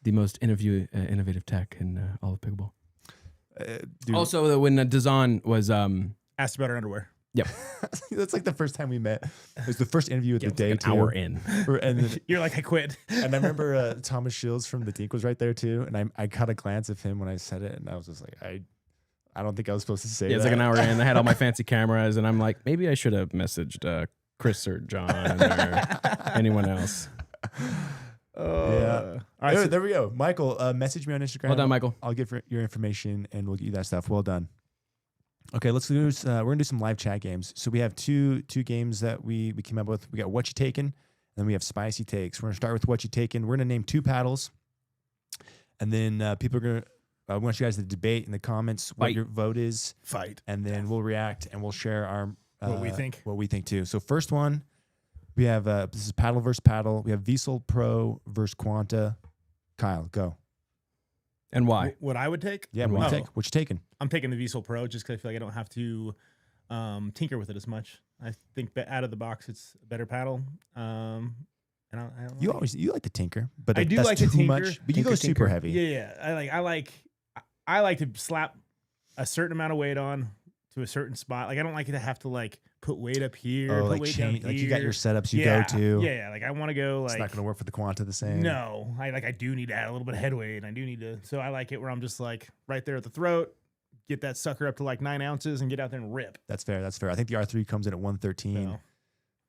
Speaker 2: the most innovative tech in all of pickleball.
Speaker 1: Dude,
Speaker 2: Also, when Dazan was
Speaker 3: Asked about her underwear.
Speaker 2: yep,
Speaker 1: that's like the first time we met. It was the first interview of the day.
Speaker 2: an hour in.
Speaker 1: And then,
Speaker 3: You're like, I quit.
Speaker 1: and I remember Thomas Shields from the Dink was right there too. And I caught a glance of him when I said it, and I was just like, I don't think I was supposed to say
Speaker 2: Yeah,
Speaker 1: that.
Speaker 2: it's like an hour in. I had all my fancy cameras, and I'm like, maybe I should have messaged Chris or John or anyone else.
Speaker 1: Yeah.
Speaker 3: All right, so
Speaker 1: there we go. Michael, message me on Instagram.
Speaker 2: Well done, Michael.
Speaker 1: I'll get your information and we'll get you that stuff. Well done. Okay, let's do. We're gonna do some live chat games. So we have two games that we came up with. We got What You Taken, and then we have Spicy Takes. We're gonna start with What You Taken. We're gonna name 2 paddles, and then people are gonna. I want you guys to debate in the comments what
Speaker 2: Fight.
Speaker 1: your vote is,
Speaker 3: fight.
Speaker 1: and then we'll react and we'll share our
Speaker 3: What we think.
Speaker 1: What we think too. So first one, we have this is paddle versus paddle. We have VSOL Pro versus Quanta. Kyle, go.
Speaker 2: And why?
Speaker 3: What I would take?
Speaker 1: Yeah,
Speaker 2: And
Speaker 1: what you
Speaker 3: why?
Speaker 1: take? What you taking?
Speaker 3: I'm taking the VSOL Pro just because I feel like I don't have to tinker with it as much. I think out of the box, it's a better paddle. And I don't
Speaker 1: You
Speaker 3: like-
Speaker 1: you like to tinker, but
Speaker 3: I do
Speaker 1: that's
Speaker 3: like to
Speaker 1: too
Speaker 3: tinker.
Speaker 1: much. But you go super heavy.
Speaker 3: Yeah. I like to slap a certain amount of weight on to a certain spot. Like I don't like to have to like put weight up here,
Speaker 1: Oh,
Speaker 3: put
Speaker 1: like
Speaker 3: weight down
Speaker 1: chain,
Speaker 3: here.
Speaker 1: like you got your setups you
Speaker 3: yeah,
Speaker 1: go to.
Speaker 3: Yeah, like I want to go like
Speaker 1: It's not going to work for the Quanta the same.
Speaker 3: no, I do need to add a little bit of head weight, and I do need to. So I like it where I'm just like right there at the throat, get that sucker up to like 9 ounces, and get out there and rip.
Speaker 1: That's fair. That's fair. I think the R3 comes in at 113.
Speaker 3: So,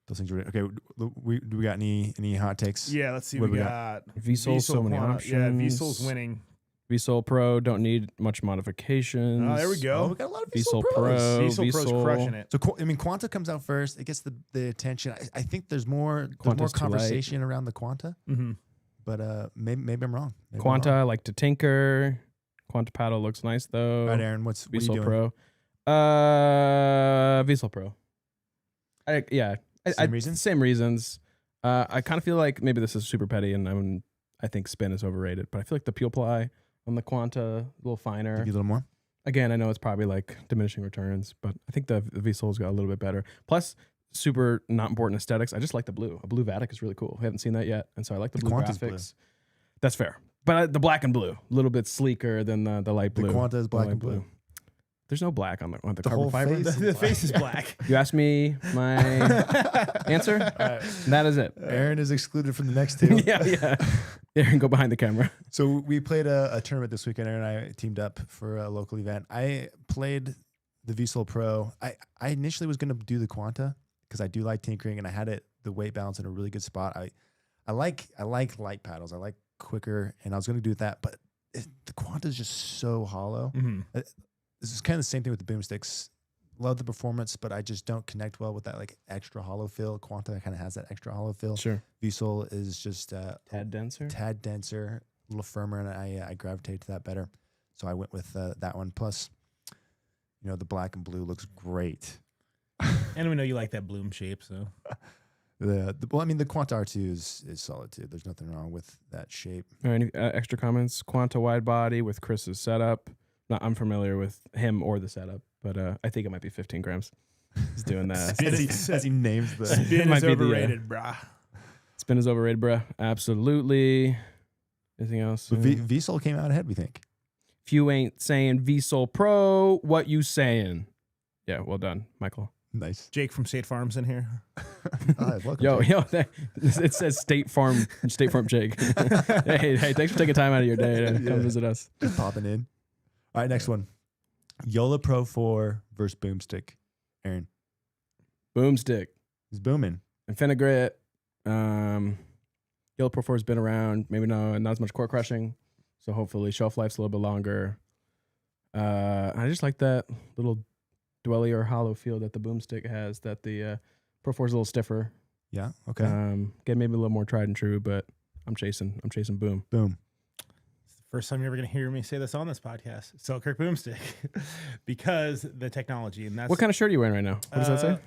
Speaker 1: Those things are okay. Do we got any hot takes?
Speaker 3: yeah, let's see.
Speaker 1: What
Speaker 3: We
Speaker 1: do we
Speaker 3: got
Speaker 2: VSOL, so many
Speaker 3: Quanta.
Speaker 2: options.
Speaker 3: Yeah, VSOL's winning.
Speaker 2: VSOL Pro don't need much modifications.
Speaker 3: Oh, there we go.
Speaker 1: Oh, we got a lot of
Speaker 2: VSOL
Speaker 1: VSOL
Speaker 2: Pro.
Speaker 1: Pros.
Speaker 3: VSOL Pro's crushing it.
Speaker 1: So Quanta comes out first. It gets the attention. I think there's more
Speaker 2: Quanta's too light.
Speaker 1: conversation around the Quanta,
Speaker 3: Mm-hmm.
Speaker 1: but maybe I'm wrong. Maybe I'm
Speaker 2: Quanta,
Speaker 1: wrong.
Speaker 2: I like to tinker. Quanta paddle looks nice though.
Speaker 1: All right, Aaron. What are you
Speaker 2: VSOL
Speaker 1: doing?
Speaker 2: Pro. VSOL Pro.
Speaker 1: Same reasons?
Speaker 2: Same reasons. I kind of feel like maybe this is super petty, and I think spin is overrated, but I feel like the peel ply on the Quanta a little finer.
Speaker 1: Give you a little more.
Speaker 2: Again, I know it's probably like diminishing returns, but I think the V-Soul's got a little bit better. Plus, super not important aesthetics. I just like the blue. A blue Vatic is really cool. I haven't seen that yet, and so I like the blue
Speaker 1: Quanta's
Speaker 2: graphics.
Speaker 1: blue.
Speaker 2: That's fair. But the black and blblue, a little bit sleeker than the light blue.
Speaker 1: The Quanta is black
Speaker 2: light
Speaker 1: and blue.
Speaker 2: There's no black on the
Speaker 1: The
Speaker 2: carbon
Speaker 1: whole
Speaker 2: fiber.
Speaker 1: face.
Speaker 3: The face is black.
Speaker 2: You asked me my answer. That is it.
Speaker 1: Aaron is excluded from the next two.
Speaker 2: yeah. Aaron, go behind the camera.
Speaker 1: So we played a tournament this weekend. Aaron and I teamed up for a local event. I played the V-Soul Pro. I initially was going to do the Quanta because I do like tinkering, and I had the weight balance in a really good spot. I like light paddles. I like quicker, and I was going to do that, but the Quanta is just so hollow.
Speaker 3: Mm-hmm.
Speaker 1: This is kind of the same thing with the boomsticks. Love the performance, but I just don't connect well with that like extra hollow feel. Quanta kind of has that extra hollow feel.
Speaker 2: Sure.
Speaker 1: V-Soul is just
Speaker 2: Tad denser.
Speaker 1: tad denser, a little firmer, and I gravitate to that better. So I went with that one. Plus, the black and blue looks great.
Speaker 3: And we know you like that bloom shape, so.
Speaker 1: The Quanta R2 is solid too. There's nothing wrong with that shape.
Speaker 2: All right, any extra comments? Quanta wide body with Chris's setup. Not unfamiliar with him or the setup, but I think it might be 15 grams. He's doing that.
Speaker 1: as he names the.
Speaker 3: Spin
Speaker 2: might
Speaker 3: is
Speaker 2: be the,
Speaker 3: overrated, brah.
Speaker 2: Spin is overrated, bruh. Absolutely. Anything else?
Speaker 1: But V-Soul came out ahead, we think.
Speaker 2: If you ain't saying V-Soul Pro, what you saying? Yeah, well done, Michael.
Speaker 1: Nice.
Speaker 3: Jake from State Farm's in here.
Speaker 1: Welcome.
Speaker 2: Yo,
Speaker 1: Jake.
Speaker 2: it says State Farm Jake. hey, thanks for taking time out of your day to come visit us.
Speaker 1: Just popping in. All right, next one. Yola Pro 4 versus Boomstick. Aaron.
Speaker 2: Boomstick.
Speaker 1: He's booming.
Speaker 2: Infinigrit. Yola Pro 4 has been around. Maybe not as much core crushing. So hopefully shelf life's a little bit longer. I just like that little dwelly or hollow feel that the Boomstick has, that the Pro 4 is a little stiffer.
Speaker 1: Yeah, okay.
Speaker 2: Get maybe a little more tried and true, but I'm chasing Boom.
Speaker 1: Boom.
Speaker 3: It's the first time you're ever going to hear me say this on this podcast. Selkirk Boomstick. Because the technology. And that's
Speaker 2: What kind of shirt are you wearing right now? What does that say?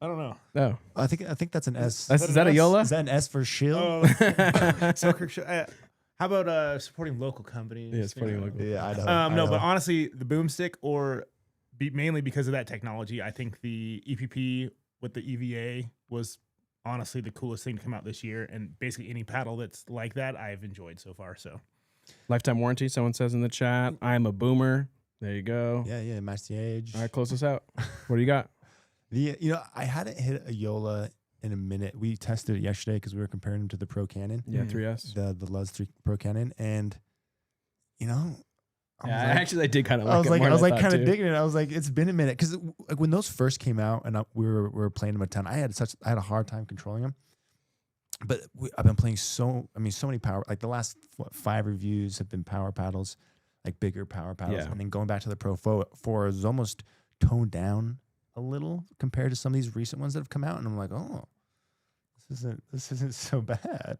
Speaker 3: I don't know.
Speaker 2: Oh,
Speaker 1: I think that's an S.
Speaker 2: is that a Yola?
Speaker 1: Is that an S for shield?
Speaker 3: Oh, Selkirk. How about supporting local companies?
Speaker 2: Yeah, supporting local.
Speaker 1: Yeah, I know.
Speaker 3: No,
Speaker 1: I
Speaker 3: but
Speaker 1: know.
Speaker 3: honestly, the Boomstick, mainly because of that technology, I think the EPP with the EVA was honestly the coolest thing to come out this year. And basically any paddle that's like that, I've enjoyed so far. So
Speaker 2: Lifetime warranty, someone says in the chat. I'm a boomer. There you go.
Speaker 1: Yeah, match the age.
Speaker 2: All right, close us out. What do you got?
Speaker 1: I hadn't hit a Yola in a minute. We tested it yesterday because we were comparing them to the Pro Cannon,
Speaker 2: Yeah, 3S.
Speaker 1: the Luz 3 Pro Cannon, and
Speaker 2: I did kind of like
Speaker 1: I was
Speaker 2: it
Speaker 1: like,
Speaker 2: more
Speaker 1: I was
Speaker 2: than
Speaker 1: like
Speaker 2: thought,
Speaker 1: kind of
Speaker 2: too.
Speaker 1: digging it. I was like, it's been a minute because like when those first came out and we were playing them a ton, I had a hard time controlling them. But I've been playing so many power. Like the last 5 reviews have been power paddles, like bigger power paddles,
Speaker 2: Yeah.
Speaker 1: and then going back to the Pro 4 is almost toned down a little compared to some of these recent ones that have come out, and I'm like, oh, this isn't so bad.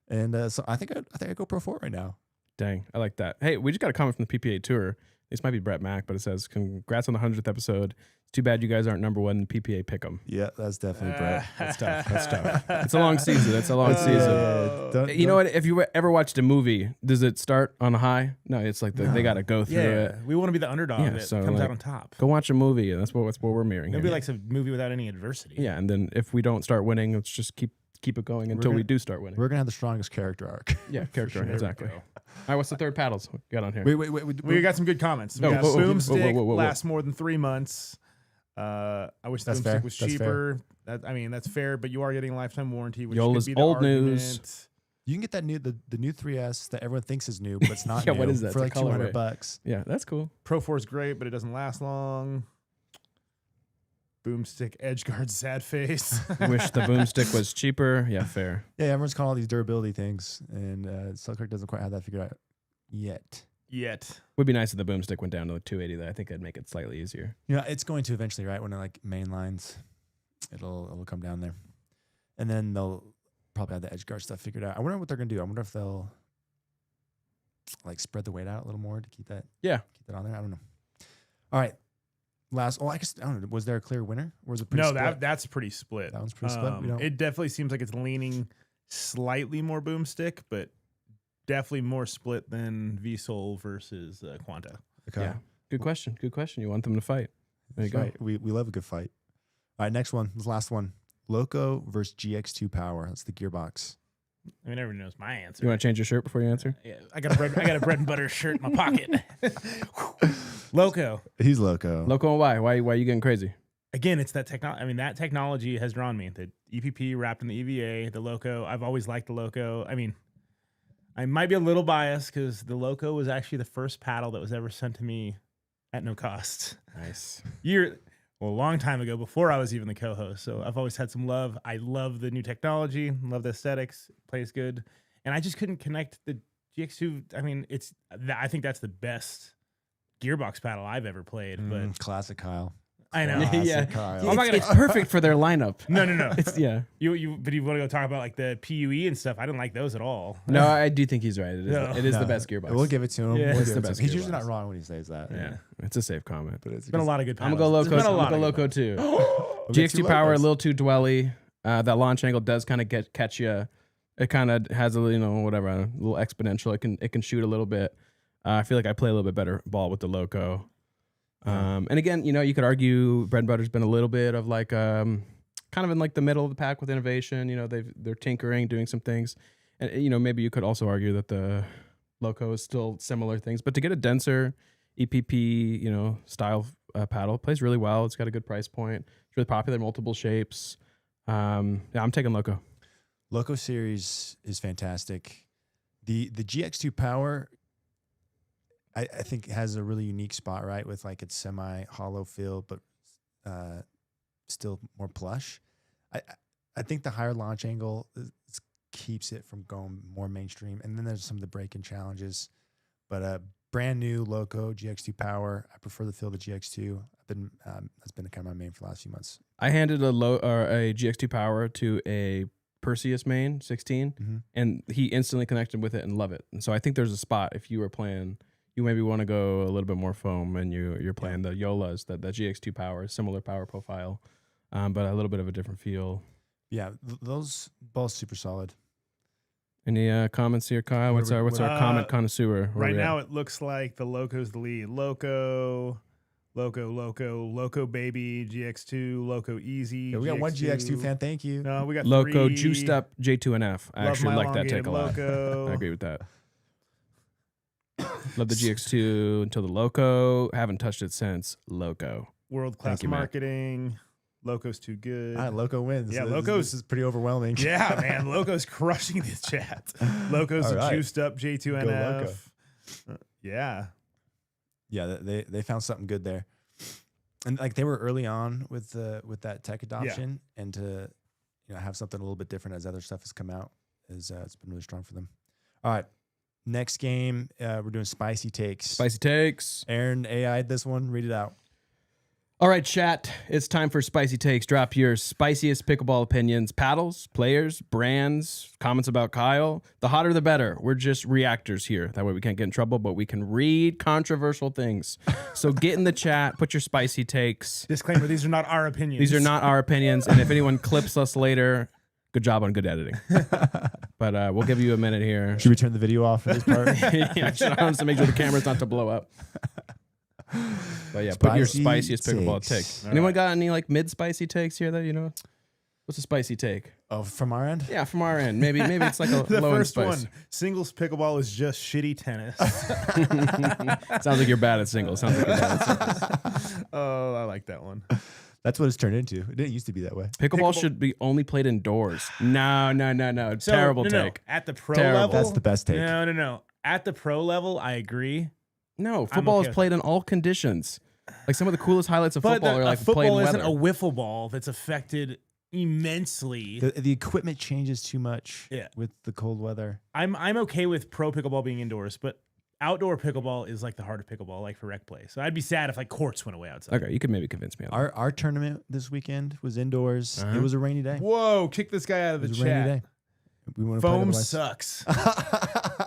Speaker 1: And so I think I go Pro 4 right now.
Speaker 2: Dang, I like that. Hey, we just got a comment from the PPA Tour. This might be Brett Mack, but it says, congrats on the 100th episode. It's too bad you guys aren't number one in PPA Pick'em.
Speaker 1: Yeah, that's definitely Brett.
Speaker 2: That's tough. That's tough. It's a long season. That's a long season. You know what? If you ever watched a movie, does it start on a high? No, it's like they got to go through it.
Speaker 3: we want to be the underdog
Speaker 2: Yeah,
Speaker 3: that
Speaker 2: so,
Speaker 3: comes
Speaker 2: like,
Speaker 3: out on top.
Speaker 2: Go watch a movie, and that's what we're mirroring
Speaker 3: It'll
Speaker 2: here.
Speaker 3: be like a movie without any adversity.
Speaker 2: Yeah, and then if we don't start winning, let's just keep it going until we do start winning.
Speaker 1: We're gonna have the strongest character arc.
Speaker 2: Yeah, character,
Speaker 3: There we
Speaker 2: exactly.
Speaker 3: go.
Speaker 2: All right, what's the third paddles we got on here?
Speaker 1: Wait.
Speaker 3: We got some good comments. We
Speaker 2: Oh,
Speaker 3: got
Speaker 2: whoa, whoa, whoa,
Speaker 3: Boomstick
Speaker 2: whoa, whoa, whoa.
Speaker 3: lasts more than 3 months. I wish the
Speaker 1: That's
Speaker 3: Boomstick
Speaker 1: fair.
Speaker 3: was
Speaker 1: That's
Speaker 3: cheaper. That's fair, but you are getting a lifetime warranty, which
Speaker 2: Yola's
Speaker 3: could be the
Speaker 2: old
Speaker 3: argument.
Speaker 2: news.
Speaker 1: You can get that the new 3S that everyone thinks is new, but it's not
Speaker 2: Yeah,
Speaker 1: new.
Speaker 2: what is that?
Speaker 1: For
Speaker 2: It's
Speaker 1: like
Speaker 2: a colorway.
Speaker 1: $200.
Speaker 2: Yeah, that's cool.
Speaker 3: Pro 4 is great, but it doesn't last long. Boomstick Edgeguard sad face.
Speaker 2: Wish the Boomstick was cheaper. Yeah, fair.
Speaker 1: Yeah, everyone's calling all these durability things, and Selkirk doesn't quite have that figured out yet.
Speaker 3: Yet.
Speaker 2: Would be nice if the Boomstick went down to like 280. Though I think that'd make it slightly easier.
Speaker 1: It's going to eventually, right? When it like main lines, it'll come down there, and then they'll probably have the edge guard stuff figured out. I wonder what they're gonna do. I wonder if they'll like spread the weight out a little more to keep that
Speaker 2: Yeah.
Speaker 1: on there. I don't know. All right, last. Oh, I guess I don't know. Was there a clear winner? Or was it pretty
Speaker 3: No,
Speaker 1: split?
Speaker 3: that's pretty split.
Speaker 1: That one's pretty split. We don't-
Speaker 3: It definitely seems like it's leaning slightly more boomstick, but definitely more split than VSOL versus Quanta.
Speaker 1: Okay.
Speaker 2: Yeah. Good question. Good question. You want them to fight. There you go.
Speaker 1: Right. We love a good fight. All right, next one. This last one. Loco versus GX2 Power. That's the gearbox.
Speaker 3: I mean, everyone knows my answer.
Speaker 2: You want to change your shirt before you answer?
Speaker 3: Yeah, I got a bread and butter shirt in my pocket. Loco.
Speaker 1: He's Loco.
Speaker 2: Loco and why? Why are you getting crazy?
Speaker 3: Again, it's that technology. I mean, that technology has drawn me. The EPP wrapped in the EVA, the Loco. I've always liked the Loco. I mean, I might be a little biased because the Loco was actually the first paddle that was ever sent to me at no cost.
Speaker 2: Nice.
Speaker 3: A long time ago, before I was even the co-host. So I've always had some love. I love the new technology, love the aesthetics, plays good. And I just couldn't connect the GX2. I mean, I think that's the best gearbox paddle I've ever played. But
Speaker 1: Classic Kyle.
Speaker 3: I know.
Speaker 1: Classic
Speaker 2: Yeah.
Speaker 1: Kyle.
Speaker 2: It's perfect for their lineup.
Speaker 3: No.
Speaker 2: It's yeah.
Speaker 3: But you want to go talk about like the PUE and stuff? I didn't like those at all.
Speaker 2: No, I do think he's right. It is,
Speaker 3: No.
Speaker 2: it is the best gearbox.
Speaker 1: We'll give it to him.
Speaker 3: Yeah.
Speaker 1: We'll
Speaker 3: It's
Speaker 1: give
Speaker 2: the
Speaker 1: it to
Speaker 2: best
Speaker 1: him. He's usually
Speaker 2: gearbox.
Speaker 1: not wrong when he says that.
Speaker 2: Yeah, it's a safe comment.
Speaker 1: But it's
Speaker 3: It's been a lot of good
Speaker 2: I'm
Speaker 3: paddles.
Speaker 2: gonna go Loco.
Speaker 3: There's been a
Speaker 2: I'm
Speaker 3: lot
Speaker 2: gonna go
Speaker 3: of good
Speaker 2: Loco too.
Speaker 1: We'll get two
Speaker 2: GX2 Power a
Speaker 1: Locos.
Speaker 2: little too dwelly. That launch angle does kind of catch you. It kind of has a whatever a little exponential. It can shoot a little bit. I feel like I play a little bit better ball with the Loco. And again, you could argue Bread and Butter's been a little bit of like kind of in like the middle of the pack with innovation. They're tinkering, doing some things, and maybe you could also argue that the Loco is still similar things, but to get a denser EPP style paddle, plays really well. It's got a good price point. It's really popular, multiple shapes. I'm taking Loco.
Speaker 1: Loco series is fantastic. The GX2 Power, I think has a really unique spot, right? With like its semi-hollow feel, but still more plush. I think the higher launch angle keeps it from going more mainstream. And then there's some of the break-in challenges. But brand new Loco GX2 Power. I prefer the feel of the GX2. That's been kind of my main for the last few months.
Speaker 2: I handed a GX2 Power to a Perseus main 16, and he instantly connected with it and love it. And so I think there's a spot if you were playing. You maybe want to go a little bit more foam, and you're playing the Yolas, that GX2 Power, similar power profile, but a little bit of a different feel.
Speaker 1: Yeah, those balls super solid.
Speaker 2: Any comments here, Kyle? What's our comment connoisseur? Where
Speaker 3: Right
Speaker 2: we
Speaker 3: now,
Speaker 2: at?
Speaker 3: it looks like the Loco's the lead. Loco baby, GX2, Loco easy.
Speaker 1: Yeah, we got one GX2 fan. Thank you.
Speaker 3: No, we got
Speaker 2: Loco
Speaker 3: 3.
Speaker 2: juiced up J2 and F. I
Speaker 3: Love
Speaker 2: actually
Speaker 3: my
Speaker 2: like that take a lot.
Speaker 3: elongated Loco.
Speaker 2: I agree with that. Love the GX2 until the Loco. Haven't touched it since Loco.
Speaker 3: World class
Speaker 2: Thank you, Matt.
Speaker 3: marketing. Loco's too good.
Speaker 1: All right, Loco wins.
Speaker 3: Yeah,
Speaker 1: This is pretty overwhelming.
Speaker 3: Yeah, man. Loco's crushing this chat. Loco's
Speaker 1: All
Speaker 3: a
Speaker 1: right.
Speaker 3: juiced up J2NF. Yeah.
Speaker 1: Yeah, they found something good there, and like they were early on with that tech adoption, and to have something a little bit different as other stuff has come out it's been really strong for them. All right, next game we're doing spicy takes.
Speaker 2: Spicy takes.
Speaker 1: Aaron AI'd this one. Read it out.
Speaker 2: All right, chat. It's time for spicy takes. Drop your spiciest pickleball opinions, paddles, players, brands, comments about Kyle. The hotter, the better. We're just reactors here. That way we can't get in trouble, but we can read controversial things. So get in the chat. Put your spicy takes.
Speaker 3: Disclaimer, these are not our opinions.
Speaker 2: These are not our opinions. And if anyone clips us later, good job on good editing. But we'll give you a minute here.
Speaker 1: Should we turn the video off for this part?
Speaker 2: Yeah, I want to make sure the camera's not to blow up. But yeah, put your
Speaker 1: Spicy
Speaker 2: spiciest pickleball
Speaker 1: takes.
Speaker 2: take. Anyone got any like mid spicy takes here that What's a spicy take?
Speaker 1: Oh, from our end?
Speaker 2: Yeah, from our end. Maybe it's like a
Speaker 3: The
Speaker 2: low in
Speaker 3: first
Speaker 2: spice.
Speaker 3: one, singles pickleball is just shitty tennis.
Speaker 2: Sounds like you're bad at singles. Sounds like you're bad at singles.
Speaker 3: Oh, I like that one.
Speaker 1: That's what it's turned into. It didn't used to be that way.
Speaker 2: Pickleball should be only played indoors. No.
Speaker 3: So,
Speaker 2: Terrible
Speaker 3: no.
Speaker 2: take.
Speaker 3: At the pro
Speaker 2: Terrible.
Speaker 3: level,
Speaker 1: That's the best take.
Speaker 3: No. At the pro level, I agree.
Speaker 2: No, football
Speaker 3: okay
Speaker 2: is
Speaker 3: with
Speaker 2: played in all conditions. Like some of the coolest highlights of
Speaker 3: But
Speaker 2: football are like played
Speaker 3: football
Speaker 2: in
Speaker 3: isn't
Speaker 2: weather.
Speaker 3: a wiffle ball that's affected immensely.
Speaker 1: The equipment changes too much
Speaker 3: Yeah.
Speaker 1: with the cold weather.
Speaker 3: I'm okay with pro pickleball being indoors, but outdoor pickleball is like the heart of pickleball, like for rec play. So I'd be sad if like courts went away outside.
Speaker 2: Okay, you could maybe convince me. On that.
Speaker 1: Our tournament this weekend was indoors.
Speaker 2: Uh-huh.
Speaker 1: It was a rainy day.
Speaker 3: Whoa, kick this guy out of
Speaker 1: It
Speaker 3: the
Speaker 1: was a rainy
Speaker 3: chat.
Speaker 1: day. want to play
Speaker 3: Foam
Speaker 1: the device?
Speaker 3: sucks.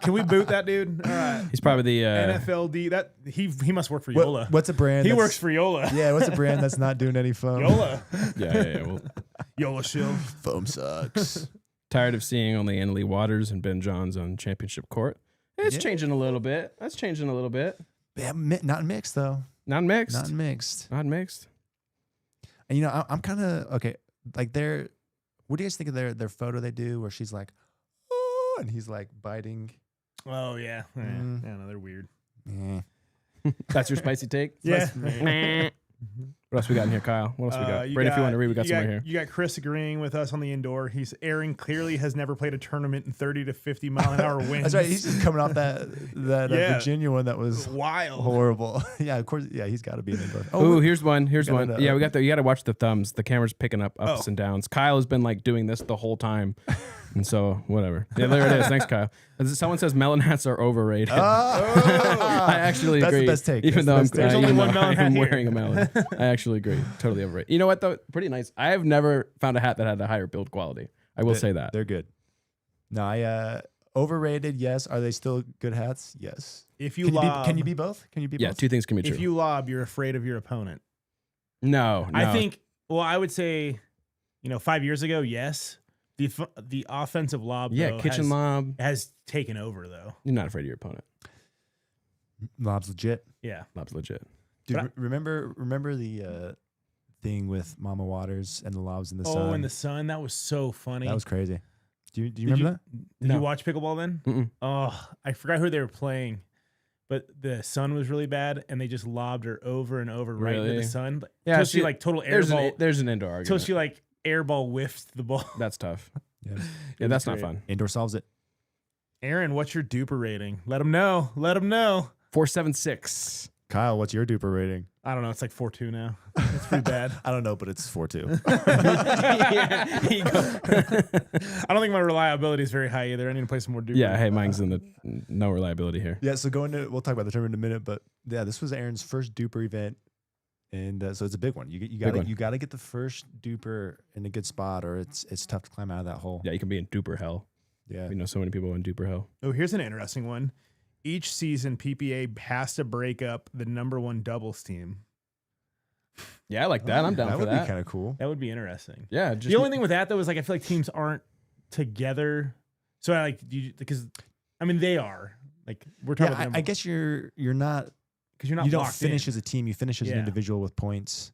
Speaker 3: Can we boot that dude? All right.
Speaker 2: He's probably the
Speaker 3: NFLD. That he must work for
Speaker 1: What-
Speaker 3: Yola.
Speaker 1: what's a brand?
Speaker 3: He
Speaker 1: that's-
Speaker 3: works for Yola.
Speaker 1: Yeah, what's a brand that's not doing any foam?
Speaker 3: Yola.
Speaker 2: yeah. Well,
Speaker 3: Yola shield.
Speaker 1: Foam sucks.
Speaker 2: tired of seeing only Annalie Waters and Ben Johns on championship court. It's
Speaker 1: Yeah.
Speaker 2: changing a little bit. That's changing a little bit.
Speaker 1: Yeah, not mixed though.
Speaker 2: Not mixed.
Speaker 1: Not mixed.
Speaker 2: Not mixed.
Speaker 1: And I'm kind of okay. Like what do you guys think of their photo they do where she's like, oh, and he's like biting?
Speaker 3: Oh yeah. Yeah,
Speaker 1: Mm.
Speaker 3: no, they're weird.
Speaker 1: Eh.
Speaker 2: That's your spicy take?
Speaker 3: Yeah.
Speaker 2: What else we got in here, Kyle? What else we got? Brady, if you want to read, we got some right here.
Speaker 3: You got Chris agreeing with us on the indoor. Aaron clearly has never played a tournament in 30 to 50 mile an hour winds.
Speaker 1: That's right. He's just coming off that
Speaker 3: Yeah.
Speaker 1: Virginia one that was
Speaker 3: wild.
Speaker 1: horrible. Yeah, of course. Yeah, he's got to be an indoor.
Speaker 2: Oh, here's one. Here's
Speaker 1: got
Speaker 2: one.
Speaker 1: it,
Speaker 2: Yeah, we got you got to watch the thumbs. The camera's picking up ups
Speaker 3: Oh.
Speaker 2: and downs. Kyle has been like doing this the whole time, and so whatever. Yeah, there it is. Thanks, Kyle. Someone says melon hats are overrated. I actually
Speaker 1: That's the
Speaker 2: agree.
Speaker 1: best take.
Speaker 2: Even
Speaker 1: That's
Speaker 2: though
Speaker 1: the
Speaker 2: I'm,
Speaker 1: best take. There's
Speaker 3: only
Speaker 2: even
Speaker 3: one
Speaker 2: though
Speaker 3: melon hat
Speaker 2: I'm
Speaker 3: here.
Speaker 2: wearing a melon, I actually agree. Totally overrated. You know what though? Pretty nice. I have never found a hat that had a higher build quality. I will say that.
Speaker 1: They're good. No, overrated. Yes. Are they still good hats? Yes.
Speaker 3: If you
Speaker 1: Can
Speaker 3: lob,
Speaker 1: can you be both? Can you be
Speaker 2: Yeah,
Speaker 1: both?
Speaker 2: two things can be true.
Speaker 3: if you lob, you're afraid of your opponent.
Speaker 2: no,
Speaker 3: I think. Well, I would say, 5 years ago, yes. The offensive lob,
Speaker 2: yeah,
Speaker 3: though,
Speaker 2: kitchen lob.
Speaker 3: has taken over though.
Speaker 2: You're not afraid of your opponent.
Speaker 1: Lob's legit.
Speaker 3: Yeah.
Speaker 2: Lob's legit.
Speaker 1: Dude,
Speaker 3: But I-
Speaker 1: remember the thing with Mama Waters and the lobs in the sun?
Speaker 3: Oh, in the sun, that was so funny.
Speaker 1: That was crazy. Do you
Speaker 3: Did
Speaker 1: remember
Speaker 3: you-
Speaker 1: that?
Speaker 3: Did
Speaker 2: No.
Speaker 3: you watch pickleball then?
Speaker 2: Mm-mm.
Speaker 3: Oh, I forgot who they were playing, but the sun was really bad, and they just lobbed her over and over right into
Speaker 2: Really?
Speaker 3: the sun.
Speaker 2: Yeah,
Speaker 3: Till she
Speaker 2: see,
Speaker 3: like total airball.
Speaker 2: There's an indoor
Speaker 3: Till
Speaker 2: argument.
Speaker 3: she like airball whiffed the ball.
Speaker 2: That's tough.
Speaker 1: Yeah.
Speaker 2: Yeah,
Speaker 3: was
Speaker 2: that's not
Speaker 3: great.
Speaker 2: fun.
Speaker 1: Indoor solves it.
Speaker 3: Aaron, what's your duper rating? Let them know. Let them know.
Speaker 2: 476.
Speaker 1: Kyle, what's your duper rating?
Speaker 3: I don't know. It's like 4.2 now. It's pretty bad.
Speaker 1: I don't know, but it's 4.2.
Speaker 2: Yeah, he go-
Speaker 3: I don't think my reliability is very high either. I need to play some more duper.
Speaker 2: yeah, hey, mine's in the no reliability here.
Speaker 1: Yeah, so we'll talk about the tournament in a minute, but yeah, this was Aaron's first duper event, and so it's a big one.
Speaker 2: one.
Speaker 1: You got to get the first duper in a good spot, or it's tough to climb out of that hole.
Speaker 2: Yeah, you can be in duper hell.
Speaker 1: Yeah,
Speaker 2: We know so many people in duper hell.
Speaker 3: Oh, here's an interesting one. Each season, PPA has to break up the number one doubles team.
Speaker 2: Yeah, I like that. I'm down
Speaker 1: that
Speaker 2: for
Speaker 1: would
Speaker 2: that.
Speaker 1: be kind of cool.
Speaker 3: That would be interesting.
Speaker 2: Yeah, just
Speaker 3: The only thing with that though is like I feel like teams aren't together. So because I mean they are. Like we're talking
Speaker 1: Yeah,
Speaker 3: about
Speaker 1: I guess you're not
Speaker 3: because you're not
Speaker 1: you don't
Speaker 3: locked
Speaker 1: finish
Speaker 3: in.
Speaker 1: as a team. You finish as an
Speaker 3: Yeah.
Speaker 1: individual with points.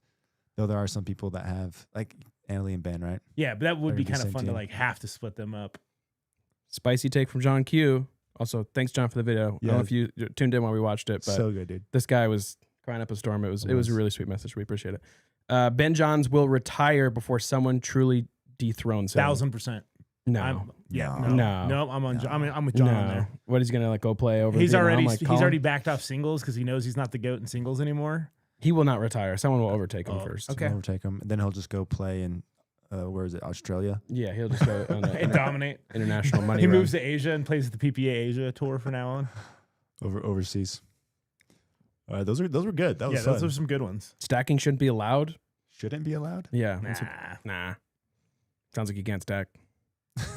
Speaker 1: Though there are some people that have like Annalie and Ben, right?
Speaker 3: Yeah, but that would
Speaker 1: They're
Speaker 3: be
Speaker 1: in the
Speaker 3: kind of
Speaker 1: same
Speaker 3: fun to
Speaker 1: team.
Speaker 3: like have to split them up.
Speaker 2: spicy take from John Q. Also, thanks John for the video. I don't
Speaker 1: Yeah.
Speaker 2: know if you tuned in while we watched it, but
Speaker 1: So good, dude.
Speaker 2: this guy was crying up a storm. It was a
Speaker 1: was.
Speaker 2: really sweet message. We appreciate it. Ben Johns will retire before someone truly dethrones him.
Speaker 3: 1,000%.
Speaker 2: No.
Speaker 3: I'm with John on there.
Speaker 2: What is he gonna like go play over?
Speaker 3: He's
Speaker 2: Vietnam,
Speaker 3: already
Speaker 2: like
Speaker 3: he's
Speaker 2: Colin?
Speaker 3: already backed off singles because he knows he's not the GOAT in singles anymore.
Speaker 2: He will not retire. Someone will overtake him
Speaker 3: Oh,
Speaker 2: first.
Speaker 3: okay.
Speaker 1: Overtake him, and then he'll just go play in where is it? Australia.
Speaker 2: Yeah, he'll just go on
Speaker 3: And dominate.
Speaker 2: international money.
Speaker 3: He
Speaker 2: run.
Speaker 3: moves to Asia and plays the PPA Asia tour from now on.
Speaker 1: Overseas. All right, those were good. That was
Speaker 3: Yeah,
Speaker 1: fun.
Speaker 3: those are some good ones.
Speaker 2: Stacking shouldn't be allowed.
Speaker 1: Shouldn't be allowed.
Speaker 2: Yeah.
Speaker 3: Nah.
Speaker 2: Nah. Sounds like you can't stack.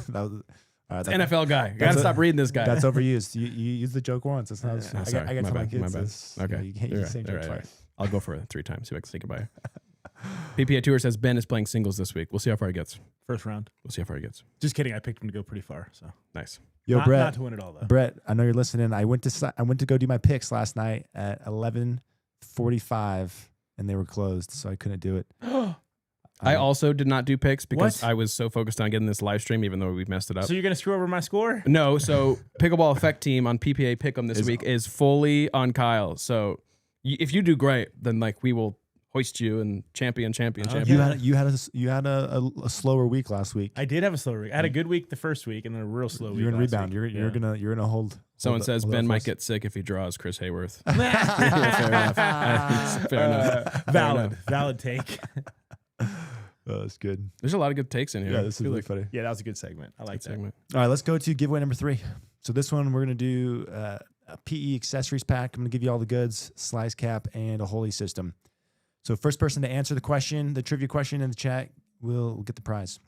Speaker 1: That was
Speaker 2: It's NFL guy. You gotta
Speaker 1: a-
Speaker 2: stop reading this guy.
Speaker 1: That's overused. You use the joke once. It's not.
Speaker 2: Oh,
Speaker 1: I
Speaker 2: sorry.
Speaker 1: got
Speaker 2: My
Speaker 1: to my
Speaker 2: bad.
Speaker 1: kids.
Speaker 2: My bad.
Speaker 1: this,
Speaker 2: Okay.
Speaker 1: You can't
Speaker 2: You're
Speaker 1: use the same
Speaker 2: right.
Speaker 1: joke
Speaker 2: You're right.
Speaker 1: twice.
Speaker 2: I'll go for it 3 times. See if I can say goodbye. PPA Tour says Ben is playing singles this week. We'll see how far he gets.
Speaker 3: First round.
Speaker 2: We'll see how far he gets.
Speaker 3: Just kidding. I picked him to go pretty far. So
Speaker 2: Nice.
Speaker 1: Yo,
Speaker 3: not
Speaker 1: Brett.
Speaker 3: to win it all though.
Speaker 1: Brett, I know you're listening. I went to go do my picks last night at 11:45, and they were closed, so I couldn't do it.
Speaker 2: I also did not do picks because
Speaker 3: What?
Speaker 2: I was so focused on getting this live stream, even though we messed it up.
Speaker 3: So you're gonna screw over my score?
Speaker 2: No, so Pickleball Effect Team on PPA Pick'em this
Speaker 1: Is-
Speaker 2: week is fully on Kyle. So if you do great, then like we will hoist you and champion.
Speaker 3: Okay.
Speaker 1: You had a slower week last week.
Speaker 3: I did have a slow week. I had a good week the first week and then a real slow week.
Speaker 1: You're gonna
Speaker 3: last
Speaker 1: rebound.
Speaker 3: week.
Speaker 1: You're gonna hold.
Speaker 2: Someone
Speaker 1: hold
Speaker 2: says
Speaker 1: hold
Speaker 2: Ben
Speaker 1: up
Speaker 2: might
Speaker 1: for us.
Speaker 2: get sick if he draws Chris Hayworth.
Speaker 3: Fair
Speaker 2: enough. Fair enough.
Speaker 3: Valid take.
Speaker 1: Oh, that's good.
Speaker 2: There's a lot of good takes in here.
Speaker 1: Yeah, this is
Speaker 2: I feel
Speaker 1: really
Speaker 2: like
Speaker 1: funny.
Speaker 3: Yeah, that was a good segment. I like
Speaker 2: good
Speaker 3: that.
Speaker 2: segment.
Speaker 1: All right, let's go to giveaway number 3. So this one we're gonna do a PE accessories pack. I'm gonna give you all the goods, slice cap, and a Holy system. So first person to answer the trivia question in the chat will get the prize.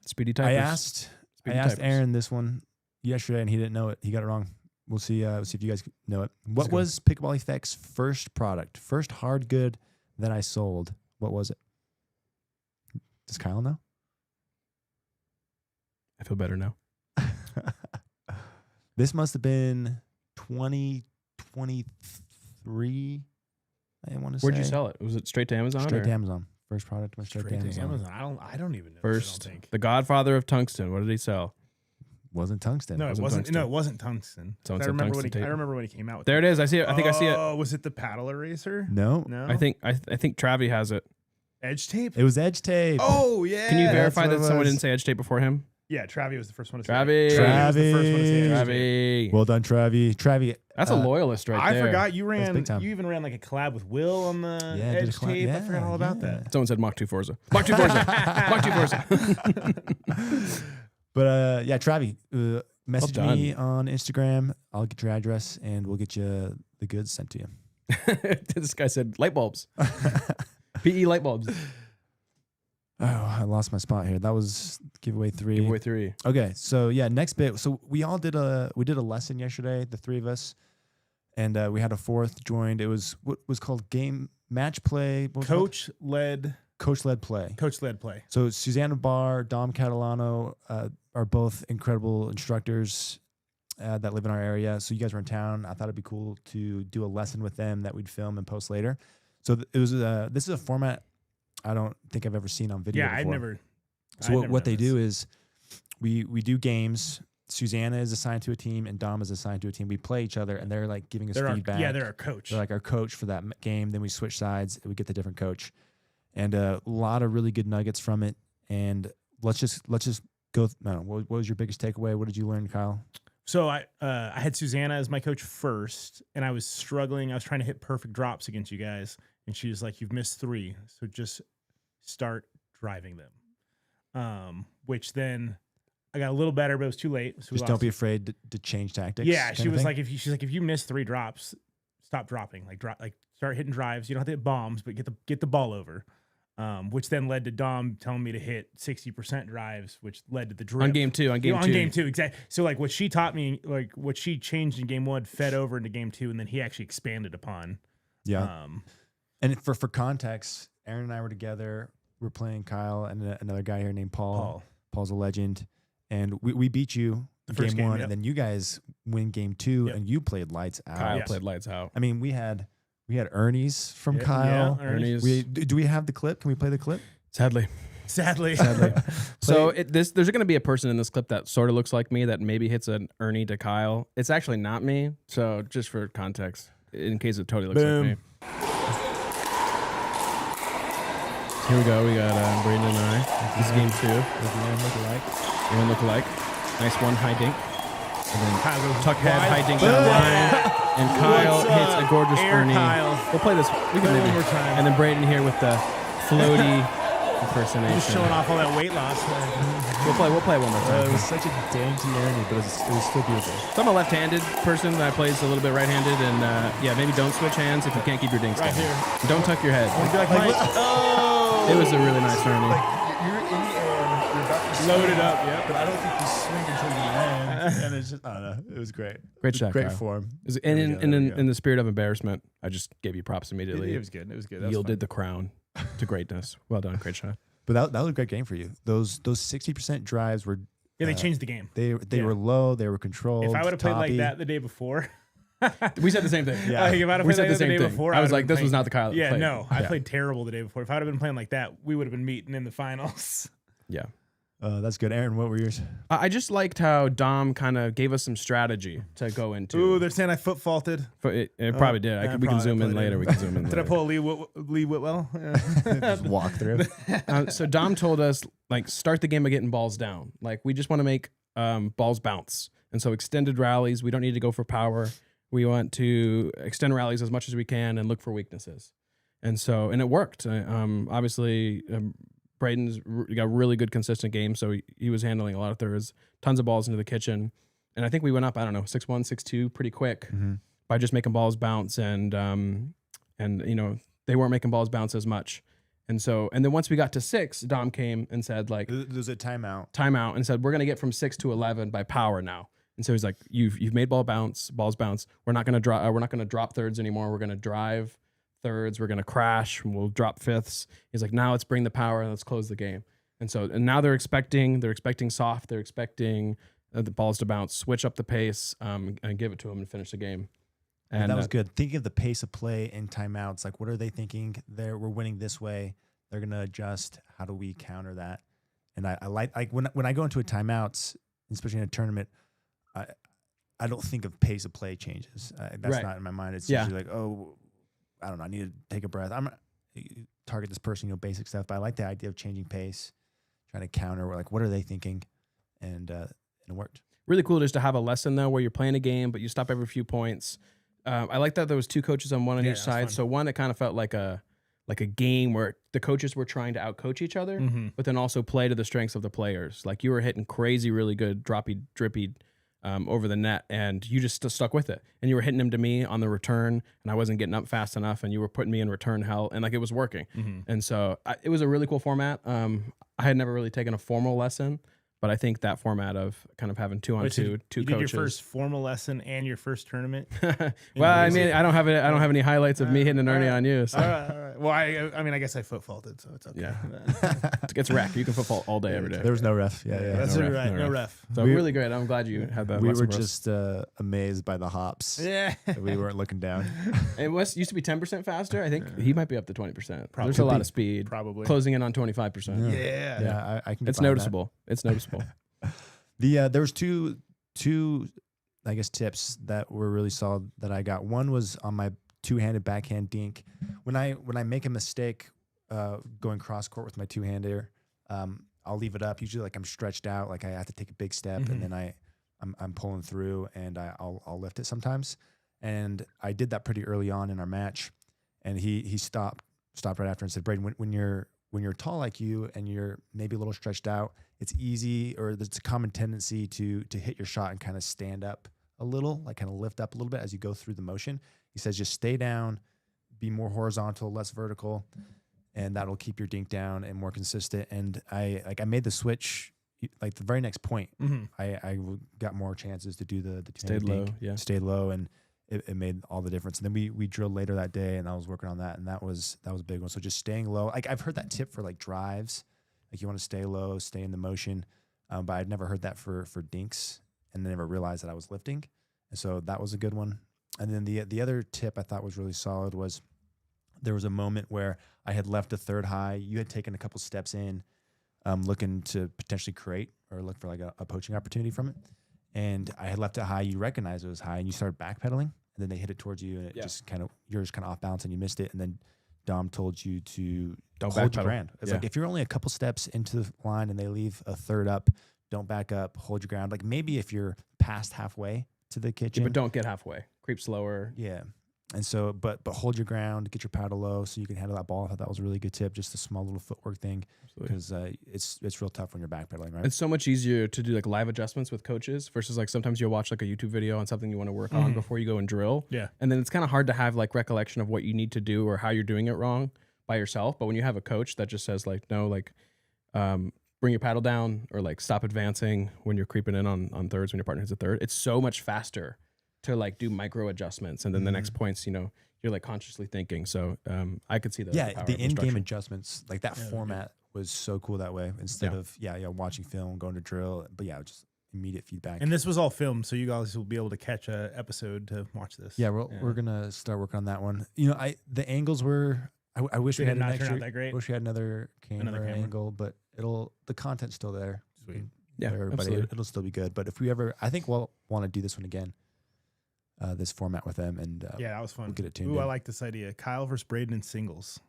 Speaker 2: Speedy typers.
Speaker 1: I asked I asked Aaron this one yesterday, and he didn't know it. He got it wrong. We'll see if you guys know it. What was Pickleball Effects' first product? First hard good that I sold. What was it? Does Kyle know?
Speaker 2: I feel better now.
Speaker 1: This must have been 2023. I want to say.
Speaker 2: Where'd you sell it? Was it straight to Amazon?
Speaker 1: Straight to Amazon. First product went straight to Amazon.
Speaker 3: I don't even know.
Speaker 2: First,
Speaker 3: I don't think.
Speaker 2: the Godfather of Tungsten. What did he sell?
Speaker 1: Wasn't tungsten.
Speaker 3: No, it wasn't.
Speaker 2: tungsten.
Speaker 3: No, it wasn't tungsten.
Speaker 2: Someone
Speaker 3: I
Speaker 2: said
Speaker 3: remember
Speaker 2: tungsten tape.
Speaker 3: I remember when he came out with
Speaker 2: There it is. I see it. I think I see it.
Speaker 3: Oh, was it the paddle eraser?
Speaker 1: No.
Speaker 3: No.
Speaker 2: I think Travi has it.
Speaker 3: Edge tape.
Speaker 1: It was edge tape.
Speaker 3: Oh yeah.
Speaker 2: Can you verify
Speaker 1: what
Speaker 2: that
Speaker 1: it
Speaker 2: someone
Speaker 1: was.
Speaker 2: didn't say edge tape before him?
Speaker 3: Yeah, Travi was the first one to say
Speaker 2: Travi.
Speaker 3: it. Travi was the first one to say edge tape.
Speaker 2: Travi.
Speaker 1: Well done, Travi.
Speaker 2: That's a loyalist right there.
Speaker 3: I forgot you
Speaker 1: That's
Speaker 3: ran.
Speaker 1: big time.
Speaker 3: You even ran like a collab with Will on the
Speaker 1: Yeah, did a
Speaker 3: edge
Speaker 1: collab-
Speaker 3: tape. I
Speaker 1: yeah,
Speaker 3: forgot all about
Speaker 1: yeah.
Speaker 3: that.
Speaker 2: Someone said Mach 2 Forza. Mach 2 Forza. Mach 2 Forza.
Speaker 1: But yeah, Travi, message
Speaker 2: done.
Speaker 1: me on Instagram. I'll get your address and we'll get you the goods sent to you.
Speaker 2: This guy said light bulbs. PE light bulbs.
Speaker 1: Oh, I lost my spot here. That was giveaway 3.
Speaker 2: Giveaway 3.
Speaker 1: Okay, so yeah, next bit. So we did a lesson yesterday, the 3 of us, and we had a 4th joined. It was what was called game match play. What was it called? Coach led play.
Speaker 3: Coach led play.
Speaker 1: So Susanna Barr, Dom Catalano are both incredible instructors that live in our area. So you guys were in town. I thought it'd be cool to do a lesson with them that we'd film and post later. So it was this is a format I don't think I've ever seen on video.
Speaker 3: Yeah,
Speaker 1: before. So what they do is we do games. Susanna is assigned to a team and Dom is assigned to a team. We play each other and they're like giving us feedback.
Speaker 3: They're our coach.
Speaker 1: They're like our coach for that game. Then we switch sides and we get the different coach. And a lot of really good nuggets from it. And let's just go. I don't know, what was your biggest takeaway? What did you learn, Kyle?
Speaker 3: So I had Susanna as my coach first, and I was struggling. I was trying to hit perfect drops against you guys, and she was like, "You've missed 3, so just start driving them." Which then I got a little better, but it was too late. So
Speaker 1: Just don't be afraid to change tactics.
Speaker 3: Yeah,
Speaker 1: kind
Speaker 3: she
Speaker 1: of
Speaker 3: was
Speaker 1: thing?
Speaker 3: like, if you miss 3 drops, stop dropping. Like start hitting drives. You don't have to hit bombs, but get the ball over. Which then led to Dom telling me to hit 60% drives, which led to the drip.
Speaker 2: On game 2. On game 2.
Speaker 3: On game 2, exactly. So like what she taught me, like what she changed in game 1, fed over into game 2, and then he actually expanded upon.
Speaker 1: Yeah. And for context, Aaron and I were together. We're playing Kyle and another guy here named Paul. Paul's a legend. And we beat you
Speaker 3: The first
Speaker 1: game 1,
Speaker 3: yep.
Speaker 1: and then you guys win game 2,
Speaker 3: Yep.
Speaker 1: and you played lights out.
Speaker 2: Kyle
Speaker 3: Yes.
Speaker 2: played lights out.
Speaker 1: I mean, we had Ernie's from
Speaker 3: Yeah,
Speaker 1: Kyle.
Speaker 3: yeah, Ernie's.
Speaker 1: Do we have the clip? Can we play the clip?
Speaker 2: Sadly.
Speaker 3: Sadly.
Speaker 2: So there's going to be a person in this clip that sort of looks like me that maybe hits an Ernie to Kyle. It's actually not me. So just for context, in case it totally looks
Speaker 3: Boom.
Speaker 2: like me. Here we go. We got Braydon and I. This is game 2. Everyone look alike. Nice one high dink. And then
Speaker 3: Kyle goes
Speaker 2: tuck head,
Speaker 3: wide.
Speaker 2: high dink down the line. And Kyle
Speaker 3: What's
Speaker 2: hits
Speaker 3: up?
Speaker 2: a gorgeous
Speaker 3: Air
Speaker 2: Ernie.
Speaker 3: Kyle.
Speaker 2: We'll play this. We can
Speaker 3: Play
Speaker 2: maybe.
Speaker 3: one more time.
Speaker 2: And then Braydon here with the floaty impersonation.
Speaker 3: Just showing off all that weight loss.
Speaker 2: We'll play one more time.
Speaker 1: It was such a dainty Ernie, but it was still beautiful.
Speaker 2: So I'm a left-handed person that plays a little bit right-handed, and yeah, maybe don't switch hands if you can't keep your dinks
Speaker 3: Right
Speaker 2: down.
Speaker 3: here.
Speaker 2: Don't tuck your head.
Speaker 3: Be like, Mike. Oh!
Speaker 2: It was a really nice Ernie.
Speaker 1: You're in the air, you're about to
Speaker 3: Loaded up, yep.
Speaker 1: but I don't think you swing until you land. And it's just, I don't know. It was great.
Speaker 2: Great shot,
Speaker 1: Great
Speaker 2: Kyle.
Speaker 1: form.
Speaker 2: And
Speaker 1: There we go, there we go.
Speaker 2: in the spirit of embarrassment, I just gave you props immediately.
Speaker 3: It was good. It was good. That was
Speaker 2: Yielded the crown to greatness. Well done. Great shot.
Speaker 1: But that was a great game for you. Those 60% drives were
Speaker 3: Yeah, they changed the game.
Speaker 1: they
Speaker 3: Yeah.
Speaker 1: were low, they were controlled.
Speaker 3: If I would have played like
Speaker 1: toppy.
Speaker 3: that the day before,
Speaker 2: We said the same thing.
Speaker 1: Yeah.
Speaker 3: like if I'd have
Speaker 2: We
Speaker 3: played
Speaker 2: said
Speaker 3: like
Speaker 2: the
Speaker 3: that
Speaker 2: same
Speaker 3: day
Speaker 2: thing.
Speaker 3: before,
Speaker 2: I was
Speaker 3: would've
Speaker 2: like,
Speaker 3: been
Speaker 2: this was
Speaker 3: playing-
Speaker 2: not the Kyle that
Speaker 3: Yeah,
Speaker 2: played.
Speaker 3: no, I
Speaker 2: Yeah.
Speaker 3: played terrible the day before. If I'd have been playing like that, we would have been meeting in the finals.
Speaker 2: Yeah.
Speaker 1: That's good. Aaron, what were yours?
Speaker 2: I just liked how Dom kind of gave us some strategy to go into.
Speaker 3: Ooh, they're saying I foot faulted.
Speaker 2: It probably did.
Speaker 3: yeah,
Speaker 2: We can
Speaker 3: probably
Speaker 2: zoom in
Speaker 3: did.
Speaker 2: later. We can zoom in
Speaker 3: Did
Speaker 2: later.
Speaker 3: I pull a Lee Whitwell?
Speaker 1: Just walk through.
Speaker 2: So Dom told us, like, start the game by getting balls down. Like, we just want to make balls bounce. And so extended rallies, we don't need to go for power. We want to extend rallies as much as we can and look for weaknesses. And it worked. Obviously, Braydon's got a really good consistent game, so he was handling a lot of thirds, tons of balls into the kitchen. And I think we went up, I don't know, 6-1, 6-2 pretty quick by just making balls bounce. And you know, they weren't making balls bounce as much. And then once we got to 6, Dom came and said like,
Speaker 1: There's a timeout.
Speaker 2: and said, we're going to get from 6 to 11 by power now. And so he's like, you've made balls bounce. We're not going to drop. We're not going to drop thirds anymore. We're going to drive thirds. We're going to crash. And we'll drop fifths. He's like, now let's bring the power and let's close the game. And now they're expecting soft. They're expecting the balls to bounce, switch up the pace, and give it to them and finish the game. And
Speaker 1: that was good. Thinking of the pace of play in timeouts, like what are they thinking? We're winning this way. They're gonna adjust. How do we counter that? And I like when I go into a timeouts, especially in a tournament, I don't think of pace of play changes. That's not in my mind. It's usually like, oh, I don't know. I need to take a breath. I'm target this person, basic stuff. But I like the idea of changing pace, trying to counter. Like, what are they thinking? And it worked.
Speaker 2: Really cool just to have a lesson though, where you're playing a game, but you stop every few points. I like that there was 2 coaches on one on each side. Fun. So one, it kind of felt like a game where the coaches were trying to outcoach each other, but then also play to the strengths of the players. Like you were hitting crazy, really good drippy over the net, and you just stuck with it. And you were hitting them to me on the return, and I wasn't getting up fast enough, and you were putting me in return hell, and like it was working. And so it was a really cool format. I had never really taken a formal lesson, but I think that format of kind of having 2-on-2, two
Speaker 3: you
Speaker 2: coaches.
Speaker 3: did your first formal lesson and your first tournament.
Speaker 2: Well, I mean, I don't have any highlights of me hitting an Ernie on you. So.
Speaker 3: All right. Well, I mean, I guess I foot faulted, so it's okay.
Speaker 2: Yeah, it's rec. You can foot fault all day, every day.
Speaker 1: There was no ref. Yeah.
Speaker 3: That's
Speaker 2: no
Speaker 3: right.
Speaker 2: ref.
Speaker 3: No ref.
Speaker 2: So really great. I'm glad you had that.
Speaker 1: We
Speaker 2: lesson
Speaker 1: were
Speaker 2: for us.
Speaker 1: just amazed by the hops.
Speaker 3: Yeah.
Speaker 1: We weren't looking down.
Speaker 2: It used to be 10% faster. I think he might be up to 20%.
Speaker 3: Probably.
Speaker 2: There's a lot of speed.
Speaker 3: Probably
Speaker 2: Closing in on 25%.
Speaker 3: Yeah.
Speaker 1: I can.
Speaker 2: It's
Speaker 1: get behind
Speaker 2: noticeable. It's noticeable.
Speaker 1: There was two I guess tips that were really solid that I got. One was on my 2-handed backhand dink. When I make a mistake going cross court with my 2-hander, I'll leave it up. Usually like I'm stretched out, like I have to take a big step, and then I'm pulling through, and I'll lift it sometimes. And I did that pretty early on in our match, and he stopped right after and said, Braydon, when you're tall like you and you're maybe a little stretched out, it's easy, or there's a common tendency to hit your shot and kind of stand up a little, like kind of lift up a little bit as you go through the motion. He says just stay down, be more horizontal, less vertical, and that'll keep your dink down and more consistent. And I made the switch like the very next point. I got more chances to do the
Speaker 2: Stayed low,
Speaker 1: dink, stayed low, and it made all the difference. And then we drilled later that day, and I was working on that, and that was a big one. So just staying low. Like I've heard that tip for like drives, like you want to stay low, stay in the motion, but I'd never heard that for dinks, and then never realized that I was lifting. And so that was a good one. And then the other tip I thought was really solid was there was a moment where I had left a third high. You had taken a couple steps in, looking to potentially create or look for like a poaching opportunity from it. And I had left it high. You recognized it was high, and you started backpedaling. And then they hit it towards you, and you're just kind of off balance, and you missed it. And then Dom told you to hold your ground. It's like if you're only a couple steps into the line and they leave a third up, don't back up, hold your ground. Like maybe if you're past halfway to the kitchen,
Speaker 2: but don't get halfway. Creep slower.
Speaker 1: Yeah. And so, but hold your ground, get your paddle low so you can handle that ball. I thought that was a really good tip, just a small little footwork thing, because it's real tough when you're backpedaling, right?
Speaker 2: It's so much easier to do like live adjustments with coaches versus like sometimes you'll watch like a YouTube video on something you want to work on before you go and drill.
Speaker 3: Yeah.
Speaker 2: And then it's kind of hard to have like recollection of what you need to do or how you're doing it wrong by yourself. But when you have a coach that just says like, no, like bring your paddle down, or like stop advancing when you're creeping in on thirds when your partner hits a third, it's so much faster to like do micro adjustments, and then the next points, you're like consciously thinking. So I could see the power
Speaker 1: the
Speaker 2: of
Speaker 1: in-game
Speaker 2: structure.
Speaker 1: adjustments, like that format was so cool that way, instead of watching film, going to drill, but just immediate feedback.
Speaker 3: And this was all filmed, so you guys will be able to catch a episode to watch this.
Speaker 1: We're gonna start working on that one. The angles were. I wish we had an extra.
Speaker 3: That great.
Speaker 1: Wish we had another camera angle, but the content's still there.
Speaker 3: Sweet.
Speaker 2: Yeah,
Speaker 1: everybody,
Speaker 2: absolutely.
Speaker 1: it'll still be good. But if we ever, I think we'll want to do this one again. This format with them, and
Speaker 3: that was fun.
Speaker 1: We'll get it tuned
Speaker 3: Ooh,
Speaker 1: in.
Speaker 3: I like this idea. Kyle versus Braydon in singles.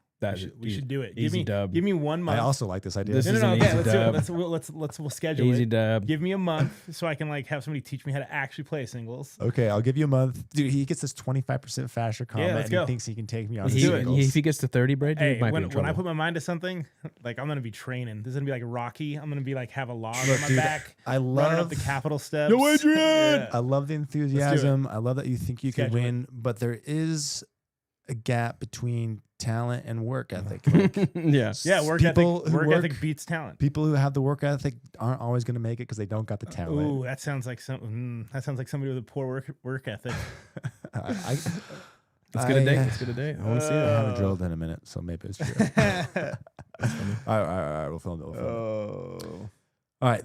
Speaker 3: We should do it.
Speaker 2: Easy dub.
Speaker 3: Give me 1 month.
Speaker 1: I also like this idea.
Speaker 2: This is
Speaker 3: no,
Speaker 2: an
Speaker 3: okay,
Speaker 2: easy
Speaker 3: let's do it.
Speaker 2: dub.
Speaker 3: We'll schedule
Speaker 2: Easy
Speaker 3: it.
Speaker 2: dub.
Speaker 3: Give me a month so I can like have somebody teach me how to actually play singles.
Speaker 1: Okay, I'll give you a month. Dude, he gets this 25% faster comment,
Speaker 3: let's
Speaker 1: and
Speaker 3: go.
Speaker 1: he thinks he can take me on
Speaker 3: Let's do it.
Speaker 1: singles.
Speaker 2: If he gets to 30, Braydon,
Speaker 3: Hey,
Speaker 2: he might be in
Speaker 3: when
Speaker 2: trouble.
Speaker 3: I put my mind to something, like I'm gonna be training. This is gonna be like Rocky. I'm gonna be like have a log
Speaker 1: Look,
Speaker 3: on my
Speaker 1: dude,
Speaker 3: back.
Speaker 1: I
Speaker 3: running up
Speaker 1: love
Speaker 3: the Capitol steps.
Speaker 1: Yo, Adrian!
Speaker 3: Yeah.
Speaker 1: I love the enthusiasm. I love that you think you can
Speaker 3: Schedule it.
Speaker 1: win, but there is a gap between talent and work ethic. Like,
Speaker 2: Yeah.
Speaker 3: Yeah, work
Speaker 1: people
Speaker 3: ethic.
Speaker 1: who
Speaker 3: Work
Speaker 1: work-
Speaker 3: ethic beats talent.
Speaker 1: people who have the work ethic aren't always going to make it because they don't got the talent.
Speaker 3: Ooh, that sounds like that sounds like somebody with a poor work ethic.
Speaker 2: Let's get a date. Let's get a date. I want to see
Speaker 1: I
Speaker 2: it.
Speaker 1: haven't drilled in a minute, so maybe it's true. All right, we'll film it. All right,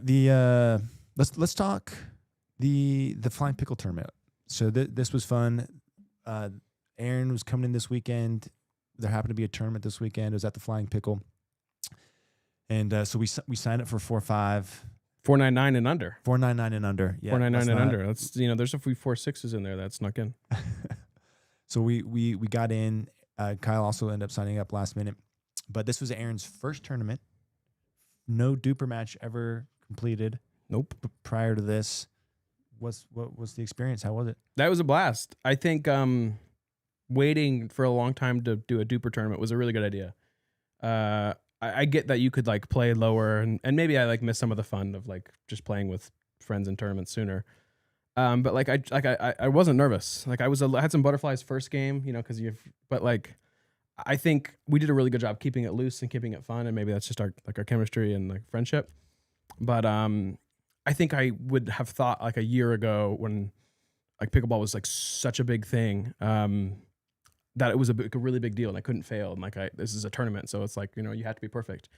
Speaker 1: let's talk the Flying Pickle tournament. So this was fun. Aaron was coming in this weekend. There happened to be a tournament this weekend. It was at the Flying Pickle, and so we signed up for 4-5.
Speaker 2: 499 and under.
Speaker 1: 499 and under. Yeah,
Speaker 2: 499 and under. That's there's a few 4.6s in there that snuck in.
Speaker 1: So we got in. Kyle also ended up signing up last minute, but this was Aaron's first tournament. No duper match ever completed.
Speaker 2: Nope.
Speaker 1: Prior to this, what was the experience? How was it?
Speaker 2: That was a blast. I think waiting for a long time to do a duper tournament was a really good idea. I get that you could like play lower and maybe I like miss some of the fun of like just playing with friends in tournaments sooner. But like I wasn't nervous. Like I had some butterflies first game, but like I think we did a really good job keeping it loose and keeping it fun, and maybe that's just our chemistry and like friendship. But I think I would have thought like a year ago when like pickleball was like such a big thing, that it was a really big deal and I couldn't fail. And like this is a tournament, so it's like you have to be perfect.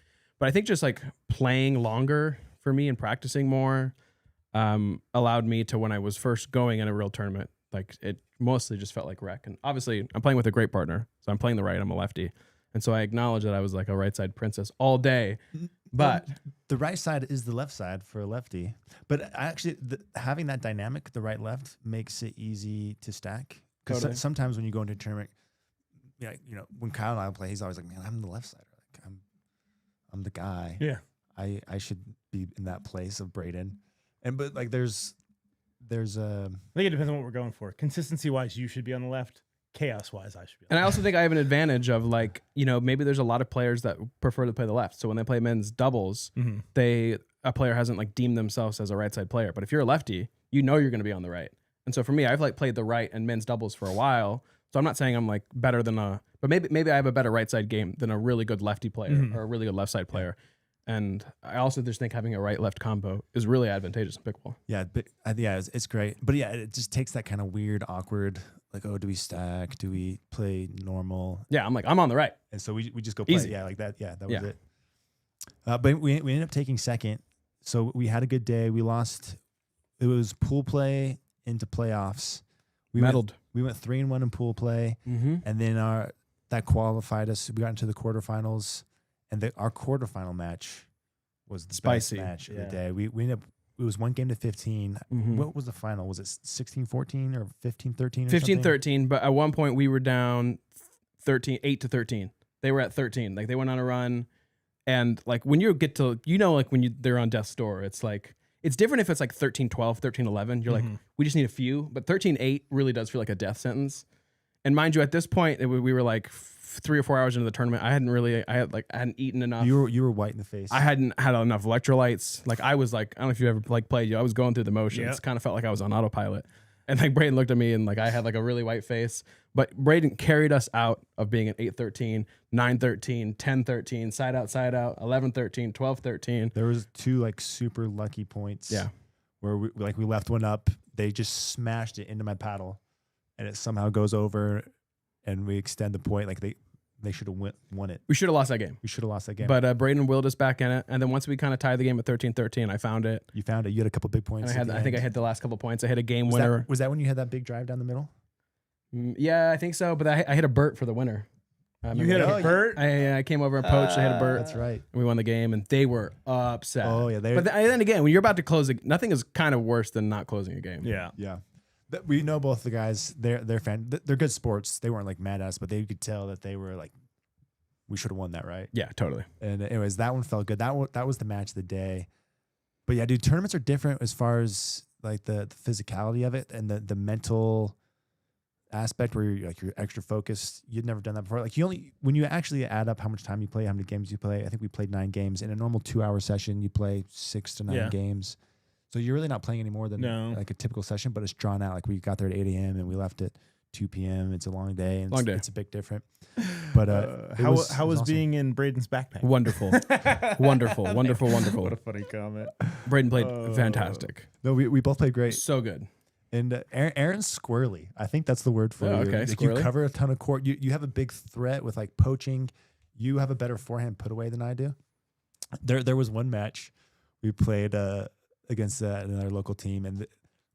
Speaker 2: But I think just like playing longer for me and practicing more allowed me to, when I was first going in a real tournament, like it mostly just felt like rec. And obviously I'm playing with a great partner, so I'm playing the right. I'm a lefty. And so I acknowledge that I was like a right side princess all day, but
Speaker 1: the right side is the left side for a lefty. But actually having that dynamic, the right left, makes it easy to stack. Because
Speaker 2: Totally.
Speaker 1: sometimes when you go into a tournament, when Kyle and I play, he's always like, man, I'm the left side. Like I'm the guy.
Speaker 3: Yeah.
Speaker 1: I should be in that place of Braydon. But like there's
Speaker 3: I think it depends on what we're going for. Consistency wise, you should be on the left. Chaos wise, I should be on
Speaker 2: And
Speaker 3: the
Speaker 2: I also think I have an advantage of like, maybe there's a lot of players that prefer to play the left. So when they play men's doubles, a player hasn't like deemed themselves as a right side player. But if you're a lefty, you're going to be on the right. And so for me, I've like played the right and men's doubles for a while. So I'm not saying I'm like better than but maybe I have a better right side game than a really good lefty player or a really good left side player. And I also just think having a right left combo is really advantageous in pickleball.
Speaker 1: Yeah, but it's great. But yeah, it just takes that kind of weird, awkward, like, oh, do we stack? Do we play normal?
Speaker 2: Yeah, I'm on the right.
Speaker 1: And so we just go play.
Speaker 2: Easy.
Speaker 1: Yeah, like that. Yeah, that
Speaker 2: Yeah.
Speaker 1: was it. But we ended up taking second. So we had a good day. We lost. It was pool play into playoffs. We
Speaker 2: Medaled.
Speaker 1: We went 3-1 in pool play,
Speaker 2: Mm-hmm.
Speaker 1: and then that qualified us. We got into the quarterfinals, and our quarterfinal match was the
Speaker 2: Spicy.
Speaker 1: best match of
Speaker 3: Yeah.
Speaker 1: the day. We ended up. It was 1-15.
Speaker 2: Mhm.
Speaker 1: What was the final? Was it 16-14 or 15-13?
Speaker 2: 15-13, but at one point we were down 8-13. They were at 13. Like they went on a run, and like when you get to like when they're on death's door, it's like it's different if it's like 13-12, 13-11. You're like, we just need a few, but 13-8 really does feel like a death sentence. And mind you, at this point we were like 3 or 4 hours into the tournament. I hadn't eaten enough.
Speaker 1: You were white in the face.
Speaker 2: I hadn't had enough electrolytes. Like I was like, I don't know if you ever like played. I was going through the motions.
Speaker 3: Yep.
Speaker 2: Kind of felt like I was on autopilot. And like Braydon looked at me and like I had like a really white face. But Braydon carried us out of being an 8-13, 9-13, 10-13, side out, 11-13, 12-13.
Speaker 1: There was 2 like super lucky points.
Speaker 2: Yeah.
Speaker 1: Where we left one up. They just smashed it into my paddle, and it somehow goes over, and we extend the point. Like they should have won it.
Speaker 2: We should have lost that game.
Speaker 1: We should have lost that game.
Speaker 2: But Braydon willed us back in it. And then once we kind of tied the game at 13-13, I found it.
Speaker 1: you found it. You had a couple big points.
Speaker 2: And I think I hit the last couple points. I hit a game winner.
Speaker 1: Was that when you had that big drive down the middle?
Speaker 2: Yeah, I think so. But I hit a Burt for the winner.
Speaker 3: You hit a Burt?
Speaker 2: I came over and poached. I hit a Burt.
Speaker 1: That's right.
Speaker 2: And we won the game, and they were upset.
Speaker 1: Oh yeah,
Speaker 2: But then again, when you're about to close, nothing is kind of worse than not closing a game.
Speaker 3: Yeah.
Speaker 1: yeah. We know both the guys. They're good sports. They weren't like mad at us, but they could tell that they were like, we should have won that, right?
Speaker 2: Yeah, totally.
Speaker 1: And anyways, that one felt good. That was the match of the day. But yeah, dude, tournaments are different as far as like the physicality of it and the mental aspect where you're extra focused. You'd never done that before. Like when you actually add up how much time you play, how many games you play, I think we played 9 games. In a normal 2-hour session, you play 6 to 9 games. So you're really not playing any more than like a typical session, but it's drawn out. Like we got there at 8 a.m. and we left at 2 p.m. It's a long day. And
Speaker 2: Long day.
Speaker 1: It's a bit different. But
Speaker 3: how was
Speaker 1: awesome.
Speaker 3: being in Braydon's backpack?
Speaker 2: Wonderful, wonderful, wonderful, wonderful.
Speaker 3: What a funny comment.
Speaker 2: Braydon played fantastic.
Speaker 1: No, we both played great.
Speaker 2: So good.
Speaker 1: And Aaron's squirrely. I think that's the word for
Speaker 2: Oh,
Speaker 1: you.
Speaker 2: okay,
Speaker 1: Like you
Speaker 2: squirrely.
Speaker 1: cover a ton of court. You have a big threat with like poaching. You have a better forehand put away than I do. There was one match we played against another local team, and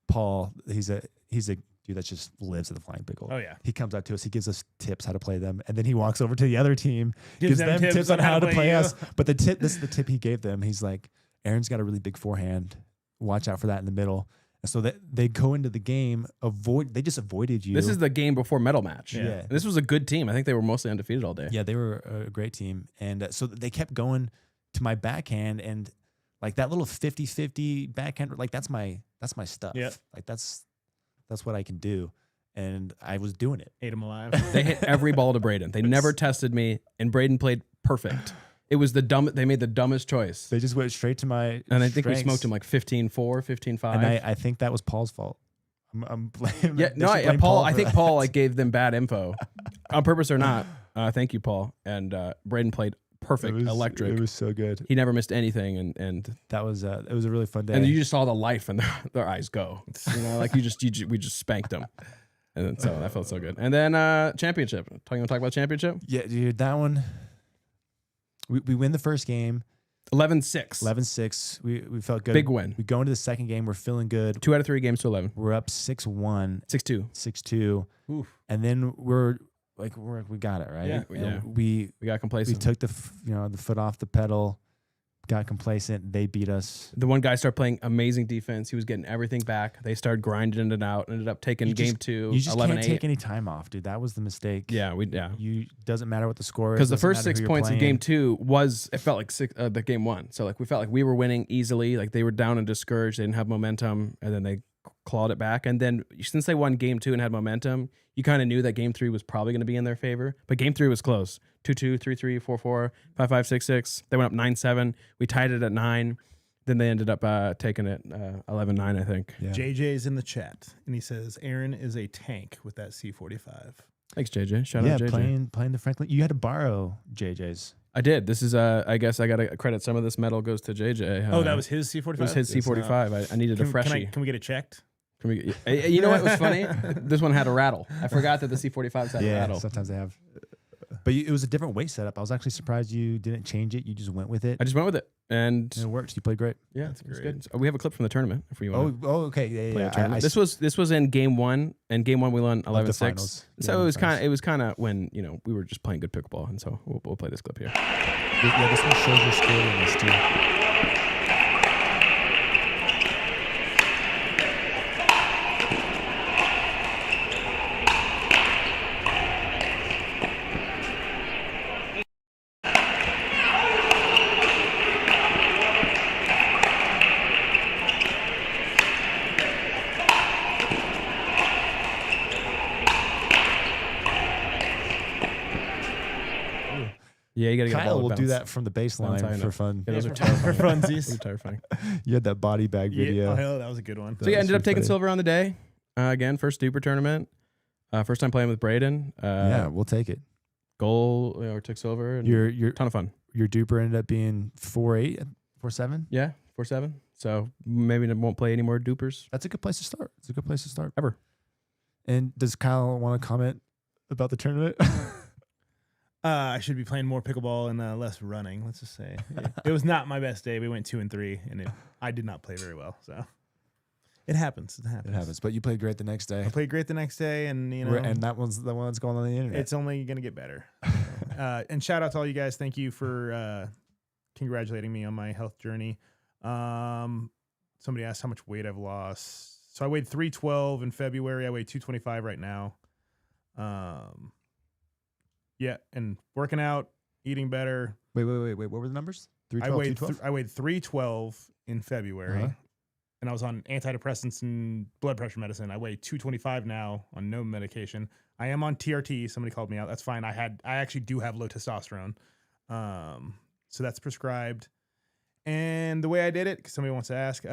Speaker 1: Paul, he's a dude that just lives at the Flying Pickle.
Speaker 3: Oh, yeah.
Speaker 1: He comes up to us. He gives us tips how to play them, and then he walks over to the other team,
Speaker 3: Gives
Speaker 1: gives
Speaker 3: them
Speaker 1: them tips on how to play
Speaker 3: you.
Speaker 1: us. But this is the tip he gave them. He's like, Aaron's got a really big forehand. Watch out for that in the middle. And so they go into the game, they just avoided you.
Speaker 2: This is the game before medal match.
Speaker 3: Yeah.
Speaker 2: And this was a good team. I think they were mostly undefeated all day.
Speaker 1: Yeah, they were a great team. And so they kept going to my backhand, and like that little 50-50 backhand, like that's my stuff.
Speaker 3: Yep.
Speaker 1: Like that's what I can do. And I was doing it.
Speaker 3: Ate him alive.
Speaker 2: They hit every ball to Braydon. They never tested me, and Braydon played perfect. It was they made the dumbest choice.
Speaker 1: They just went straight to my
Speaker 2: And I think we
Speaker 1: strengths.
Speaker 2: smoked him like 15-4, 15-5.
Speaker 1: And I think that was Paul's fault. I'm blaming.
Speaker 2: Yeah,
Speaker 1: they
Speaker 2: no,
Speaker 1: should blame
Speaker 2: Paul. I
Speaker 1: for
Speaker 2: think
Speaker 1: that.
Speaker 2: Paul like gave them bad info, on purpose or not. Thank you, Paul. And Braydon played perfect, electric.
Speaker 1: It was so good.
Speaker 2: He never missed anything, and
Speaker 1: That was it was a really fun day.
Speaker 2: you just saw the life in their eyes go. You know, like we just spanked them, and then, so that felt so good. And then championship. You want to talk about championship?
Speaker 1: Yeah, dude, that one. We win the first game,
Speaker 2: 11-6.
Speaker 1: 11-6. We felt good.
Speaker 2: Big win.
Speaker 1: We go into the second game. We're feeling good.
Speaker 2: 2 out of 3 games to 11.
Speaker 1: We're up 6-1,
Speaker 2: 6-2.
Speaker 1: 6-2,
Speaker 2: Oof.
Speaker 1: and then we got it right.
Speaker 2: Yeah,
Speaker 1: And
Speaker 2: yeah.
Speaker 1: we
Speaker 2: We got complacent.
Speaker 1: took the foot off the pedal, got complacent. They beat us.
Speaker 2: The one guy started playing amazing defense. He was getting everything back. They started grinding it out. Ended up taking game 2,
Speaker 1: You just
Speaker 2: 11-8.
Speaker 1: can't take any time off, dude. That was the mistake.
Speaker 2: Yeah,
Speaker 1: You doesn't matter what the score is
Speaker 2: because the
Speaker 1: doesn't
Speaker 2: first
Speaker 1: matter
Speaker 2: 6
Speaker 1: who you're
Speaker 2: points of
Speaker 1: playing.
Speaker 2: game 2 it felt like the game 1. So like we felt like we were winning easily. Like they were down and discouraged. They didn't have momentum, and then they clawed it back. And then since they won game 2 and had momentum, you kind of knew that game 3 was probably going to be in their favor. But game 3 was close. 2-2, 3-3, 4-4, 5-5, 6-6. They went up 9-7. We tied it at 9. Then they ended up taking it 11-9, I think.
Speaker 1: Yeah.
Speaker 3: JJ's in the chat, and he says Aaron is a tank with that C45.
Speaker 2: Thanks, JJ. Shout
Speaker 1: Yeah,
Speaker 2: out JJ.
Speaker 1: playing the Franklin. You had to borrow JJ's.
Speaker 2: I did. This is I guess I got to credit some of this medal goes to JJ.
Speaker 3: Oh, that was his C45?
Speaker 2: It was his C45. I needed a freshie.
Speaker 3: Can we get it checked?
Speaker 2: Can we, you know what was funny? This one had a rattle. I forgot that the C45s had a rattle.
Speaker 1: Sometimes they have. But it was a different weight setup. I was actually surprised you didn't change it. You just went with it.
Speaker 2: I just went with it, and
Speaker 1: And it worked. You played great.
Speaker 2: yeah,
Speaker 3: That's
Speaker 2: it was
Speaker 3: great.
Speaker 2: good. So we have a clip from the tournament if you want.
Speaker 1: Okay. Yeah,
Speaker 2: Play a
Speaker 1: yeah.
Speaker 2: tournament. This was in game 1, and game 1 we won
Speaker 1: Like the
Speaker 2: 11-6.
Speaker 1: finals.
Speaker 2: So
Speaker 1: Yeah,
Speaker 2: it was
Speaker 1: the
Speaker 2: kind of when we were just playing good pickleball, and so we'll play this clip here.
Speaker 1: Yeah, this one shows your skill in this too.
Speaker 2: Yeah, you gotta get a
Speaker 1: Kyle
Speaker 2: ball
Speaker 1: will
Speaker 2: to
Speaker 1: do
Speaker 2: bounce.
Speaker 1: that from the baseline
Speaker 2: Bounce high
Speaker 1: for
Speaker 2: enough.
Speaker 1: fun.
Speaker 2: Yeah, those are
Speaker 3: For
Speaker 2: terrifying.
Speaker 3: funsies.
Speaker 2: Those are terrifying.
Speaker 1: You had that body bag video.
Speaker 3: Yeah, that was a good one.
Speaker 2: So yeah,
Speaker 1: was
Speaker 2: ended up
Speaker 1: pretty
Speaker 2: taking
Speaker 1: funny.
Speaker 2: silver on the day. Again, first duper tournament. First time playing with Braydon.
Speaker 1: Yeah, we'll take it.
Speaker 2: Goal or took silver. And
Speaker 1: Your
Speaker 2: ton of fun.
Speaker 1: duper ended up being 4.8, 4.7.
Speaker 2: Yeah, 4-7. So maybe won't play any more dupers
Speaker 1: That's a good place to start. It's a good place to start.
Speaker 2: ever.
Speaker 1: And does Kyle want to comment about the tournament?
Speaker 3: I should be playing more pickleball and less running. Let's just say it was not my best day. We went 2 and 3, and I did not play very well. So it happens. It happens.
Speaker 1: It happens, but you played great the next day.
Speaker 3: I played great the next day, and you know,
Speaker 1: And that one's the one that's going on the internet.
Speaker 3: it's only gonna get better. And shout out to all you guys. Thank you for congratulating me on my health journey. Somebody asked how much weight I've lost. So I weighed 312 in February. I weigh 225 right now. Yeah, and working out, eating better.
Speaker 1: Wait. What were the numbers?
Speaker 3: I
Speaker 1: 312,
Speaker 3: weighed
Speaker 1: 212?
Speaker 3: I weighed 312 in February,
Speaker 1: Uh-huh.
Speaker 3: and I was on antidepressants and blood pressure medicine. I weigh 225 now on no medication. I am on TRT. Somebody called me out. That's fine. I actually do have low testosterone, so that's prescribed. And the way I did it, because somebody wants to ask,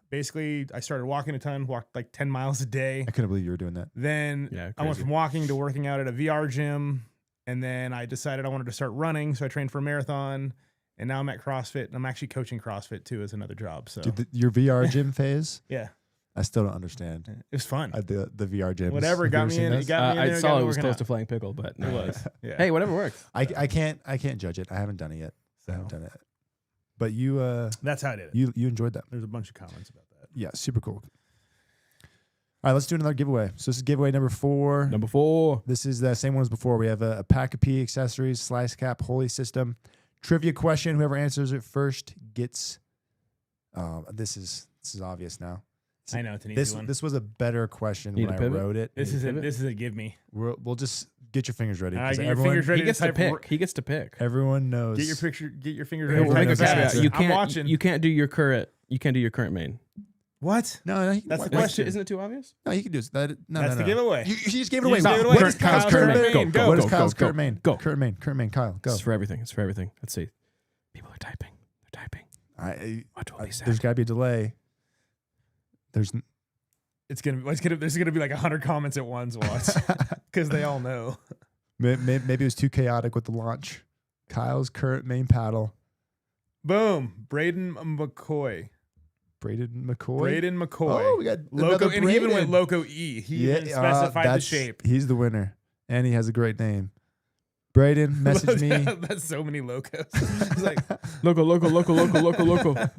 Speaker 3: basically I started walking a ton, walked like 10 miles a day.
Speaker 1: I couldn't believe you were doing that.
Speaker 3: Then
Speaker 2: Yeah,
Speaker 3: I went
Speaker 2: crazy.
Speaker 3: from walking to working out at a VR gym. And then I decided I wanted to start running, so I trained for a marathon. And now I'm at CrossFit, and I'm actually coaching CrossFit too as another job. So
Speaker 1: Dude, your VR gym phase,
Speaker 3: yeah,
Speaker 1: I still don't understand.
Speaker 3: it was fun.
Speaker 1: The VR gym.
Speaker 3: Whatever got me in. It got me in there,
Speaker 2: I
Speaker 3: got
Speaker 2: saw
Speaker 3: me
Speaker 2: it was
Speaker 3: working
Speaker 2: close
Speaker 3: out.
Speaker 2: to playing pickle, but no.
Speaker 3: It was. Yeah.
Speaker 2: Hey, whatever works.
Speaker 1: I can't judge it. I haven't done it yet. I haven't
Speaker 3: So
Speaker 1: done it. But you
Speaker 3: that's how I did it.
Speaker 1: you enjoyed that.
Speaker 3: There's a bunch of comments about that.
Speaker 1: Yeah, super cool. All right, let's do another giveaway. So this is giveaway number 4.
Speaker 2: Number 4.
Speaker 1: This is the same one as before. We have a pack of P accessories, slice cap, holy system. Trivia question. Whoever answers it first gets. This is obvious now.
Speaker 3: I know it's an easy one.
Speaker 1: This was a better question
Speaker 2: Need
Speaker 1: when
Speaker 2: a
Speaker 1: I
Speaker 2: pivot?
Speaker 1: wrote it.
Speaker 3: This is a give me.
Speaker 1: We'll just get your fingers ready.
Speaker 3: All right,
Speaker 1: 'cause
Speaker 3: get your
Speaker 1: everyone,
Speaker 3: fingers ready.
Speaker 2: He gets to
Speaker 3: type
Speaker 2: pick.
Speaker 3: wor-
Speaker 2: He gets to pick.
Speaker 1: everyone knows.
Speaker 3: Get your fingers
Speaker 1: Hey,
Speaker 3: ready.
Speaker 1: we'll
Speaker 3: to
Speaker 1: make
Speaker 3: type
Speaker 1: a
Speaker 3: fast.
Speaker 1: answer.
Speaker 2: You
Speaker 3: I'm
Speaker 2: can't.
Speaker 3: watching.
Speaker 2: You can't do your current. You can't do your current main.
Speaker 3: What?
Speaker 1: No,
Speaker 3: That's the
Speaker 1: why-
Speaker 3: question.
Speaker 2: Isn't it too obvious?
Speaker 1: No, you can do it. No,
Speaker 3: That's
Speaker 1: no.
Speaker 3: the giveaway.
Speaker 1: You just gave it
Speaker 3: You
Speaker 1: away.
Speaker 3: just gave it away.
Speaker 1: What is
Speaker 3: Kyle's
Speaker 1: Kyle's
Speaker 3: current
Speaker 1: current
Speaker 3: main?
Speaker 1: main?
Speaker 3: Go,
Speaker 1: What is
Speaker 2: go,
Speaker 1: Kyle's
Speaker 2: go,
Speaker 1: current main?
Speaker 2: go.
Speaker 1: Current main. Kyle, go.
Speaker 2: It's for everything. It's for everything. Let's see. People are typing. They're typing. Watch what he said.
Speaker 1: There's got to be a delay. There's
Speaker 3: There's gonna be like 100 comments at once. Watch, because they all know.
Speaker 1: maybe it was too chaotic with the launch. Kyle's current main paddle.
Speaker 3: Boom, Braydon McCoy.
Speaker 1: Braydon McCoy.
Speaker 3: Braydon McCoy.
Speaker 1: Oh, we got
Speaker 3: Loco,
Speaker 1: another
Speaker 3: and he even
Speaker 1: Braydon.
Speaker 3: went Loco E. He even specified the
Speaker 1: that's-
Speaker 3: shape.
Speaker 1: He's the winner, and he has a great name. Braydon, message me.
Speaker 3: That's so many locos. It's like,
Speaker 2: Loco.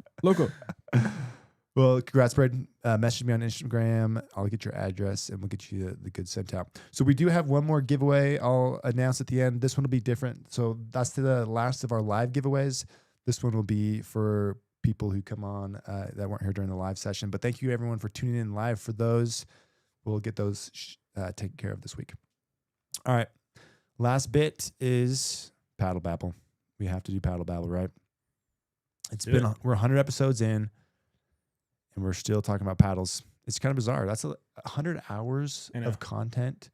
Speaker 1: Well, congrats, Braydon. Message me on Instagram. I'll get your address, and we'll get you the goods sent out. So we do have one more giveaway. I'll announce at the end. This one will be different. So that's the last of our live giveaways. This one will be for people who come on that weren't here during the live session. But thank you, everyone, for tuning in live. For those, we'll get those taken care of this week. All right. Last bit is Paddle Babble. We have to do Paddle Babble, right? We're 100 episodes in, and we're still talking about paddles. It's kind of bizarre. That's 100 hours
Speaker 3: I know.
Speaker 1: of content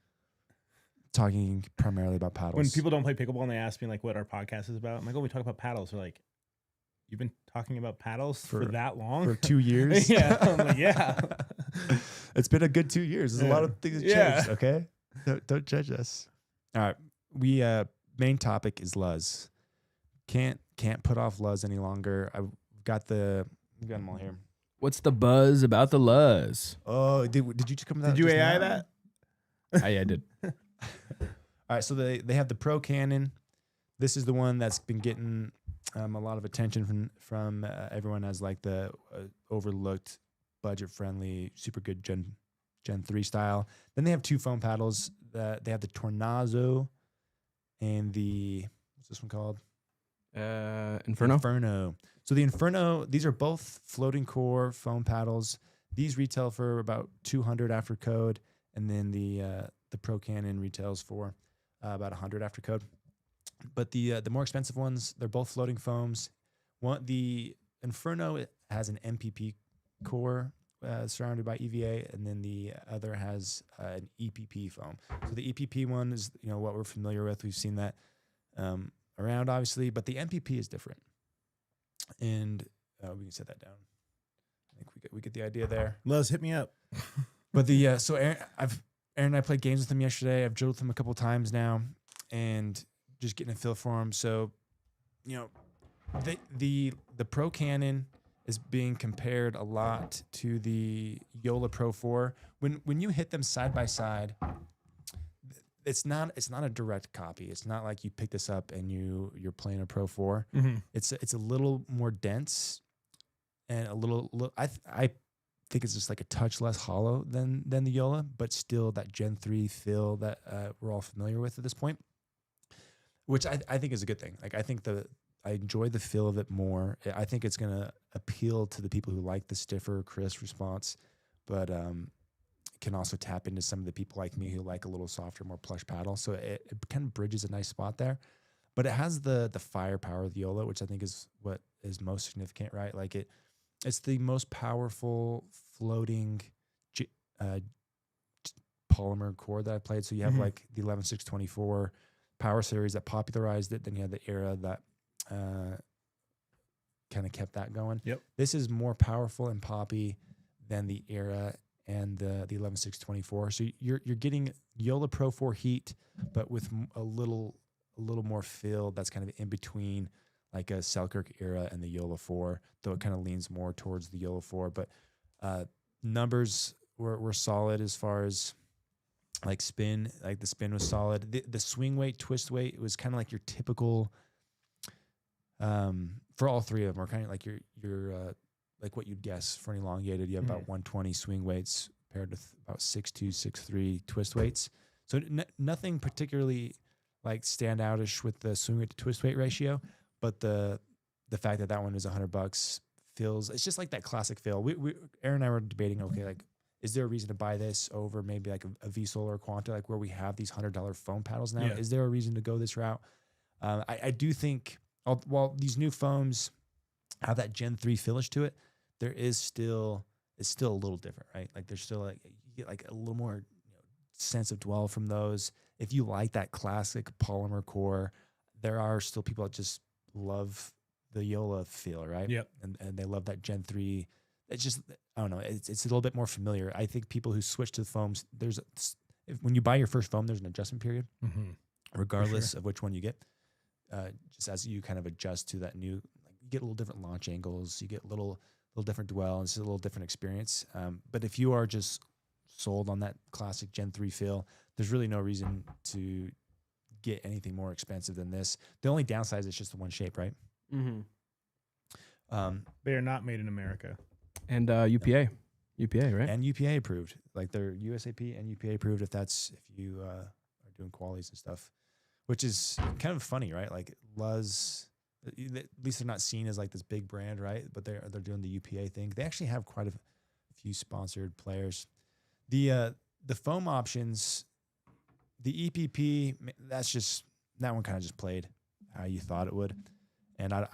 Speaker 1: talking primarily about paddles.
Speaker 3: when people don't play pickleball and they ask me like what our podcast is about, I'm like, oh, we talk about paddles. They're like, you've been talking about paddles for that long?
Speaker 1: for 2 years.
Speaker 3: Yeah. I'm like, yeah.
Speaker 1: It's been a good 2 years. There's a lot of things that
Speaker 3: Yeah.
Speaker 1: changed. Okay, don't judge us. All right, we main topic is Luz. Can't put off Luz any longer. We've got them all here.
Speaker 2: What's the buzz about the Luz?
Speaker 1: Oh, did you just come with that?
Speaker 3: Did you
Speaker 1: just
Speaker 3: AI
Speaker 1: now?
Speaker 3: that?
Speaker 2: I did.
Speaker 1: All right, so they have the Pro Cannon. This is the one that's been getting a lot of attention from everyone as like the overlooked, budget friendly, super good Gen 3 style. Then they have 2 foam paddles. They have the Tornado and the what's this one called?
Speaker 2: Inferno.
Speaker 1: So the Inferno, these are both floating core foam paddles. These retail for about $200 after code, and then the Pro Cannon retails for about $100 after code. But the more expensive ones, they're both floating foams. The Inferno it has an MPP core surrounded by EVA, and then the other has an EPP foam. So the EPP one is what we're familiar with. We've seen that around, obviously, but the MPP is different. And we can set that down. I think we get the idea there.
Speaker 3: Luz, hit me up.
Speaker 1: But so Aaron and I played games with him yesterday. I've drilled with him a couple times now, and just getting a feel for him. So, the Pro Cannon is being compared a lot to the Yola Pro 4. When you hit them side by side, it's not a direct copy. It's not like you pick this up and you're playing a Pro 4.
Speaker 3: Mm-hmm.
Speaker 1: It's a little more dense and a little I think it's just like a touch less hollow than the Yola, but still that Gen 3 feel that we're all familiar with at this point, which I think is a good thing. Like I think I enjoy the feel of it more. I think it's going to appeal to the people who like the stiffer, crisp response, but can also tap into some of the people like me who like a little softer, more plush paddle. So it kind of bridges a nice spot there. But it has the firepower of the Yola, which I think is what is most significant, right? Like it's the most powerful floating polymer core that I played. So you have like the 11624 Power Series that popularized it. Then you had the Era that kind of kept that going.
Speaker 3: Yep.
Speaker 1: This is more powerful and poppy than the Era and the 11.624. So you're getting Yola Pro 4 heat, but with a little more feel that's kind of in between like a Selkirk era and the Yola 4, though it kind of leans more towards the Yola 4. But numbers were solid as far as like spin. Like the spin was solid. The swing weight, twist weight, it was kind of like your typical. For all three of them, are kind of like your like what you'd guess for an elongated. You have about 120 swing weights paired with about 6'2", 6'3" twist weights. So nothing particularly like standoutish with the swing weight to twist weight ratio, but the fact that one is $100 feels, it's just like that classic feel. Aaron and I were debating, okay, like is there a reason to buy this over maybe like a V-Sol or a Quanta, like where we have these $100 foam paddles now? Yeah. Is there a reason to go this route? I do think while these new foams have that Gen 3 finish to it, there is still, it's still a little different, right? Like there's still like, you get like a little more sense of dwell from those. If you like that classic polymer core, there are still people that just love the Yola feel, right?
Speaker 3: Yep.
Speaker 1: And they love that Gen 3. It's just, I don't know, it's a little bit more familiar. I think people who switch to the foams, when you buy your first foam, there's an adjustment period, regardless of which one you get. Just as you kind of adjust to that new, like you get a little different launch angles, you get a little different dwell, and it's a little different experience. But if you are just sold on that classic Gen 3 feel, there's really no reason to get anything more expensive than this. The only downside is just the one shape, right?
Speaker 3: They are not made in America.
Speaker 2: And UPA, right?
Speaker 1: And UPA approved. Like they're USAP and UPA approved if you are doing qualities and stuff, which is kind of funny, right? Like Luz, at least they're not seen as like this big brand, right? But they're doing the UPA thing. They actually have quite a few sponsored players. The foam options, the EPP, that one kind of just played how you thought it would, and I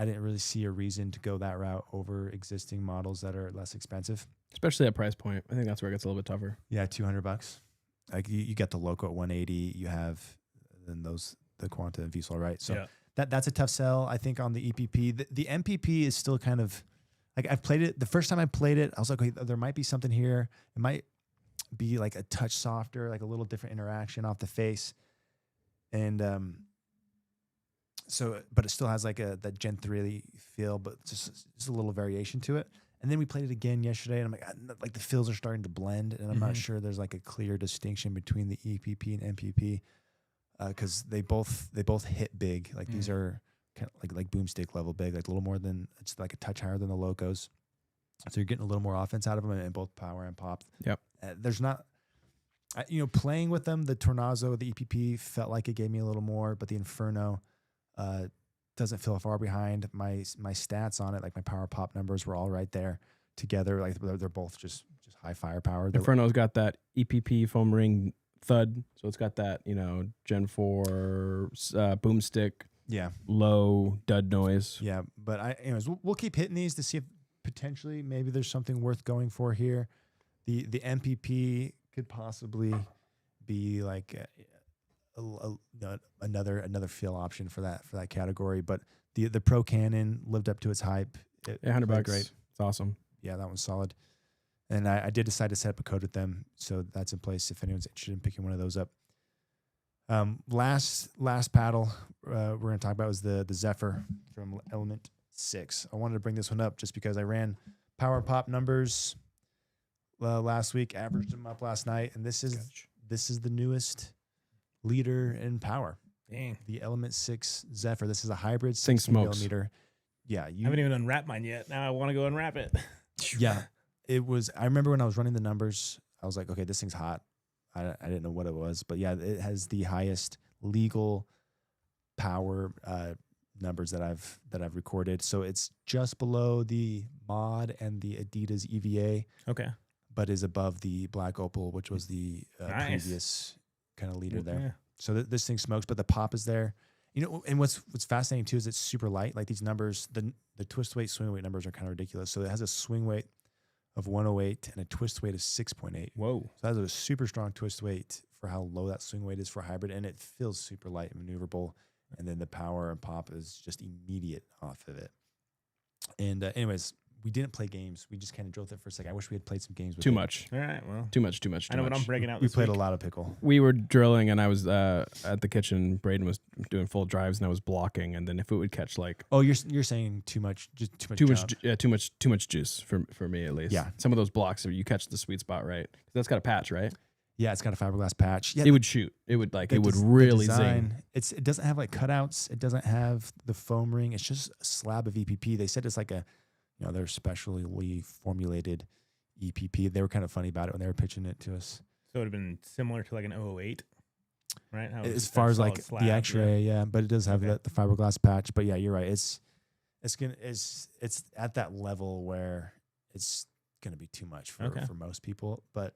Speaker 1: didn't really see a reason to go that route over existing models that are less expensive,
Speaker 2: especially at price point. I think that's where it gets a little bit tougher.
Speaker 1: Yeah, $200. Like you got the Loco at 180. You have then the Quanta and V-Sol, right? So that's a tough sell, I think, on the EPP. The MPP is still kind of like, I've played it. The first time I played it, I was like, okay, there might be something here. It might be like a touch softer, like a little different interaction off the face. And but it still has like that Gen 3 feel, but just a little variation to it. And then we played it again yesterday, and I'm like the feels are starting to blend, and I'm not sure there's like a clear distinction between the EPP and MPP, because they both hit big. Like these are kind of like boomstick level big, like a little more than, it's like a touch higher than the Locos. So you're getting a little more offense out of them in both power and pop.
Speaker 2: Yep.
Speaker 1: There's not, playing with them, the Tornazo, the EPP felt like it gave me a little more, but the Inferno doesn't feel far behind. My stats on it, like my power pop numbers, were all right there together. Like they're both just high firepower.
Speaker 2: Inferno's got that EPP foam ring thud, so it's got that Gen 4 boomstick.
Speaker 1: Yeah.
Speaker 2: Low dud noise.
Speaker 1: Yeah, but anyways, we'll keep hitting these to see if potentially maybe there's something worth going for here. The MPP could possibly be like another feel option for that category, but the Pro Cannon lived up to its hype.
Speaker 2: $100.
Speaker 1: Great.
Speaker 2: It's awesome.
Speaker 1: Yeah, that one's solid. And I did decide to set up a code with them, so that's in place if anyone's interested in picking one of those up. Last paddle we're going to talk about was the Zephyr from Element 6. I wanted to bring this one up just because I ran power pop numbers last week, averaged them up last night, and this is the newest leader in power.
Speaker 3: Dang.
Speaker 1: The Element 6 Zephyr. This is a hybrid
Speaker 2: 16
Speaker 1: millimeter. Yeah,
Speaker 3: I haven't even unwrapped mine yet. Now I want to go unwrap it.
Speaker 1: Yeah, it was. I remember when I was running the numbers, I was like, okay, this thing's hot. I didn't know what it was, but yeah, it has the highest legal power numbers that I've recorded. So it's just below the Mod and the Adidas EVA.
Speaker 3: Okay,
Speaker 1: but is above the Black Opal, which was the previous kind of leader there.
Speaker 3: Yeah.
Speaker 1: So this thing smokes, but the pop is there. And what's fascinating too is it's super light. Like these numbers, the twist weight, swing weight numbers are kind of ridiculous. So it has a swing weight of 108 and a twist weight of 6.8.
Speaker 3: Whoa.
Speaker 1: So that's a super strong twist weight for how low that swing weight is for a hybrid, and it feels super light and maneuverable. And then the power and pop is just immediate off of it. And anyways, we didn't play games. We just kind of drilled it for a second. I wish we had played some games. With
Speaker 2: Too
Speaker 1: it.
Speaker 2: much.
Speaker 3: All right. Well,
Speaker 2: Too much.
Speaker 3: I know what I'm breaking out.
Speaker 1: We
Speaker 3: This
Speaker 1: played
Speaker 3: week.
Speaker 1: a lot of pickle.
Speaker 2: We were drilling, and I was at the kitchen. Braydon was doing full drives, and I was blocking. And then if it would catch like
Speaker 1: Oh, you're saying too much, just too much. jump.
Speaker 2: too much juice for me at least.
Speaker 1: Yeah.
Speaker 2: Some of those blocks, you catch the sweet spot right. That's got a patch, right?
Speaker 1: Yeah, it's got a fiberglass patch. Yeah,
Speaker 2: It would shoot. It would really zing.
Speaker 1: It doesn't have like cutouts. It doesn't have the foam ring. It's just a slab of EPP. They said it's like they're specially formulated EPP. They were kind of funny about it when they were pitching it to us.
Speaker 3: So it would have been similar to like an 008, right? How
Speaker 1: As
Speaker 3: it's
Speaker 1: far
Speaker 3: that
Speaker 1: as like
Speaker 3: solid slab,
Speaker 1: the X-ray, yeah, but it does have
Speaker 3: Okay.
Speaker 1: the fiberglass patch. But yeah, you're right. It's at that level where it's gonna be too much for most people. But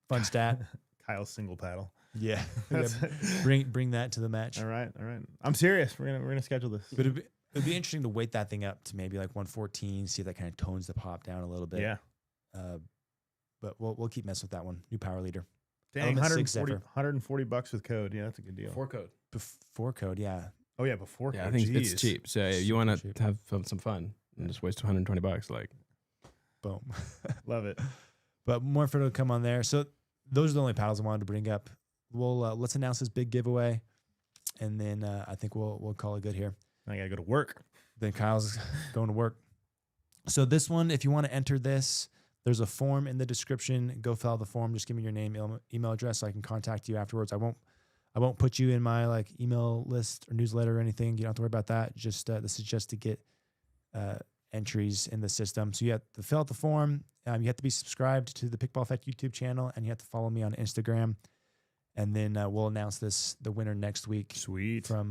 Speaker 1: fun stat.
Speaker 3: Kyle's single paddle.
Speaker 1: Yeah.
Speaker 3: That's-
Speaker 1: bring that to the match.
Speaker 3: All right. I'm serious. We're gonna schedule this.
Speaker 1: But it'd be interesting to weight that thing up to maybe like 114, see if that kind of tones the pop down a little bit.
Speaker 3: Yeah.
Speaker 1: But we'll keep messing with that one. New power leader.
Speaker 3: Dang,
Speaker 1: Element 6
Speaker 3: $140 with code. Yeah, that's a good deal.
Speaker 2: Before code.
Speaker 1: Before code, yeah.
Speaker 3: Oh yeah, before
Speaker 2: Yeah,
Speaker 3: code.
Speaker 2: I think it's
Speaker 3: Jeez.
Speaker 2: cheap. So you want
Speaker 1: cheap.
Speaker 2: to have some fun and just waste $120. Like,
Speaker 1: Boom.
Speaker 3: Love it.
Speaker 1: But more info to come on there. So those are the only paddles I wanted to bring up. We'll let's announce this big giveaway, and then I think we'll call it good here.
Speaker 3: I gotta go to work.
Speaker 1: Then Kyle's going to work. So this one, if you want to enter this, there's a form in the description. Go fill out the form. Just give me your name, email address, so I can contact you afterwards. I won't put you in my like email list or newsletter or anything. You don't have to worry about that. Just this is just to get entries in the system. So you have to fill out the form. You have to be subscribed to the Pickball Effect YouTube channel, and you have to follow me on Instagram. And then we'll announce the winner next week.
Speaker 3: Sweet.
Speaker 1: From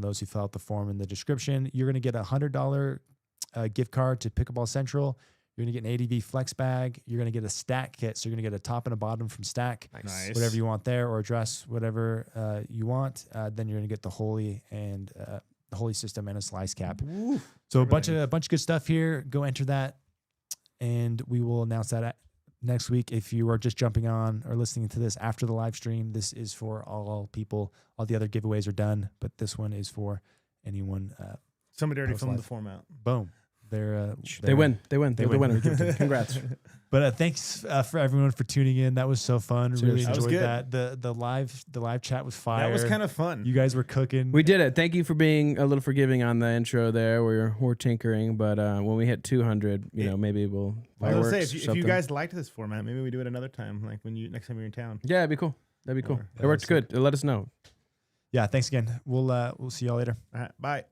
Speaker 1: those who fill out the form in the description. You're going to get a $100 gift card to Pickleball Central. You're going to get an ADV flex bag. You're going to get a stack kit. So you're going to get a top and a bottom from Stack.
Speaker 3: Nice.
Speaker 1: Whatever you want there, or a dress, whatever you want. Then you're going to get the Holy and the Holy system and a slice cap.
Speaker 3: Woo.
Speaker 1: So a bunch of good stuff here. Go enter that, and we will announce that next week. If you are just jumping on or listening to this after the live stream, this is for all people. All the other giveaways are done, but this one is for anyone.
Speaker 3: Somebody already
Speaker 1: Post
Speaker 3: filmed
Speaker 1: live.
Speaker 3: the form out.
Speaker 1: Boom. They're
Speaker 2: they win. They're
Speaker 1: win.
Speaker 2: the winner.
Speaker 1: We give it to them.
Speaker 2: Congrats.
Speaker 1: But thanks for everyone for tuning in. That was so fun. Really
Speaker 2: Seriously.
Speaker 3: That was
Speaker 1: enjoyed
Speaker 3: good.
Speaker 1: that. The live chat was fire.
Speaker 3: That was kind of fun.
Speaker 1: You guys were cooking.
Speaker 2: We did it. Thank you for being a little forgiving on the intro there. We're tinkering, but when we hit 200, maybe we'll
Speaker 3: I was gonna
Speaker 2: fireworks.
Speaker 3: say, if you
Speaker 2: something.
Speaker 3: guys liked this format, maybe we do it another time, like next time you're in town.
Speaker 2: Yeah, it'd be cool. That'd be cool.
Speaker 3: Or-
Speaker 2: It worked good. Let us know.
Speaker 1: Yeah. Thanks again. We'll see y'all later.
Speaker 3: All right, bye.